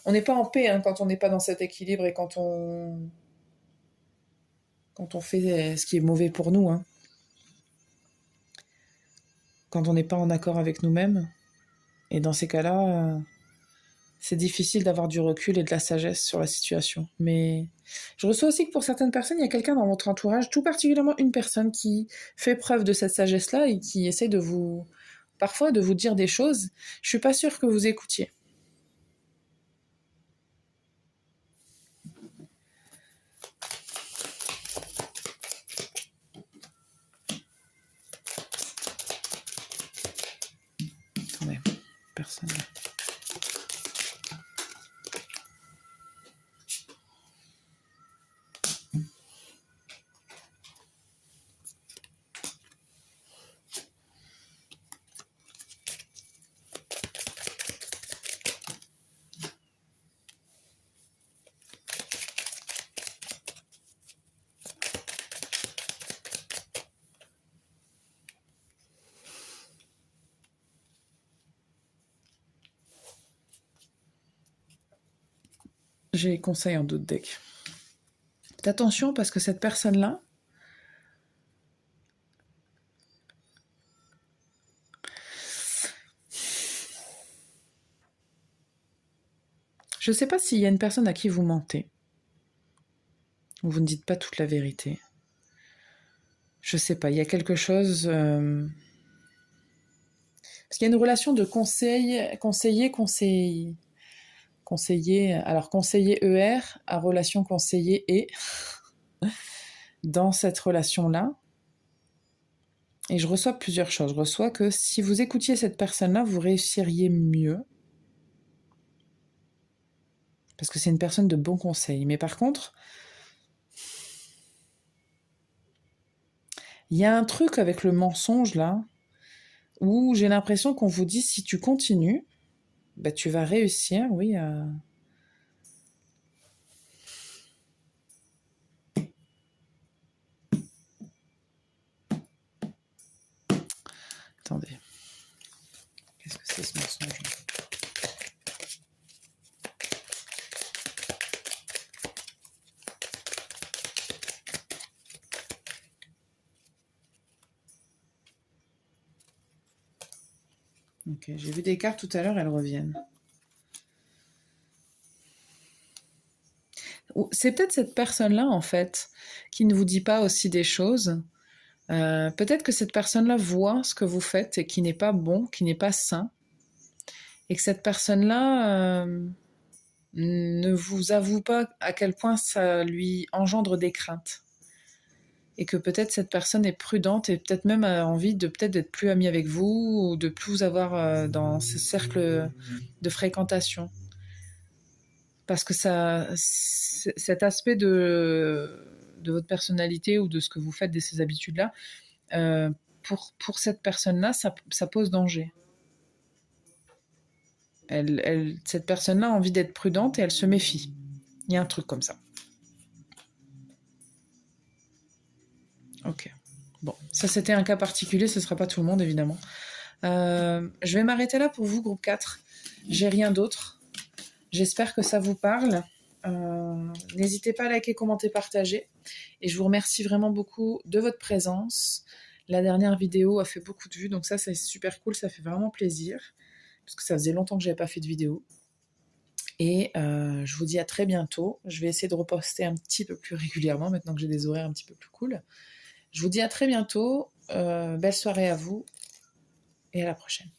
On n'est pas en paix hein, quand on n'est pas dans cet équilibre et quand on fait ce qui est mauvais pour nous. Hein. Quand on n'est pas en accord avec nous-mêmes. Et dans ces cas-là... c'est difficile d'avoir du recul et de la sagesse sur la situation. Mais je reçois aussi que pour certaines personnes, il y a quelqu'un dans votre entourage, tout particulièrement une personne qui fait preuve de cette sagesse-là et qui essaie de vous, parfois, de vous dire des choses. Je suis pas sûre que vous écoutiez. Attendez, personne. J'ai conseil en d'autres decks. Faites attention parce que cette personne-là, je sais pas s'il y a une personne à qui vous mentez, ou vous ne dites pas toute la vérité. Je sais pas, il y a quelque chose... Parce qu'il y a une relation de conseiller. Alors conseiller ER à relation conseiller et dans cette relation-là. Et je reçois plusieurs choses. Je reçois que si vous écoutiez cette personne-là, vous réussiriez mieux. Parce que c'est une personne de bon conseil. Mais par contre, il y a un truc avec le mensonge là, où j'ai l'impression qu'on vous dit si tu continues, bah, tu vas réussir, oui, à... Attendez. Qu'est-ce que c'est ce mensonge? Ok, j'ai vu des cartes tout à l'heure, elles reviennent. C'est peut-être cette personne-là, en fait, qui ne vous dit pas aussi des choses. Peut-être que cette personne-là voit ce que vous faites et qui n'est pas bon, qui n'est pas sain. Et que cette personne-là ne vous avoue pas à quel point ça lui engendre des craintes. Et que peut-être cette personne est prudente et peut-être même a envie de peut-être d'être plus amie avec vous ou de plus vous avoir dans ce cercle de fréquentation. Parce que ça, cet aspect de votre personnalité ou de ce que vous faites, de ces habitudes-là, pour cette personne-là, ça pose danger. Cette personne-là a envie d'être prudente et elle se méfie. Il y a un truc comme ça. Ok. Bon, ça c'était un cas particulier, ce ne sera pas tout le monde évidemment. Je vais m'arrêter là pour vous, groupe 4. J'ai rien d'autre. J'espère que ça vous parle. N'hésitez pas à liker, commenter, partager. Et je vous remercie vraiment beaucoup de votre présence. La dernière vidéo a fait beaucoup de vues, donc ça c'est super cool, ça fait vraiment plaisir. Parce que ça faisait longtemps que je n'avais pas fait de vidéo. Et je vous dis à très bientôt. Je vais essayer de reposter un petit peu plus régulièrement, maintenant que j'ai des horaires un petit peu plus cool. Je vous dis à très bientôt. Belle soirée à vous. Et à la prochaine.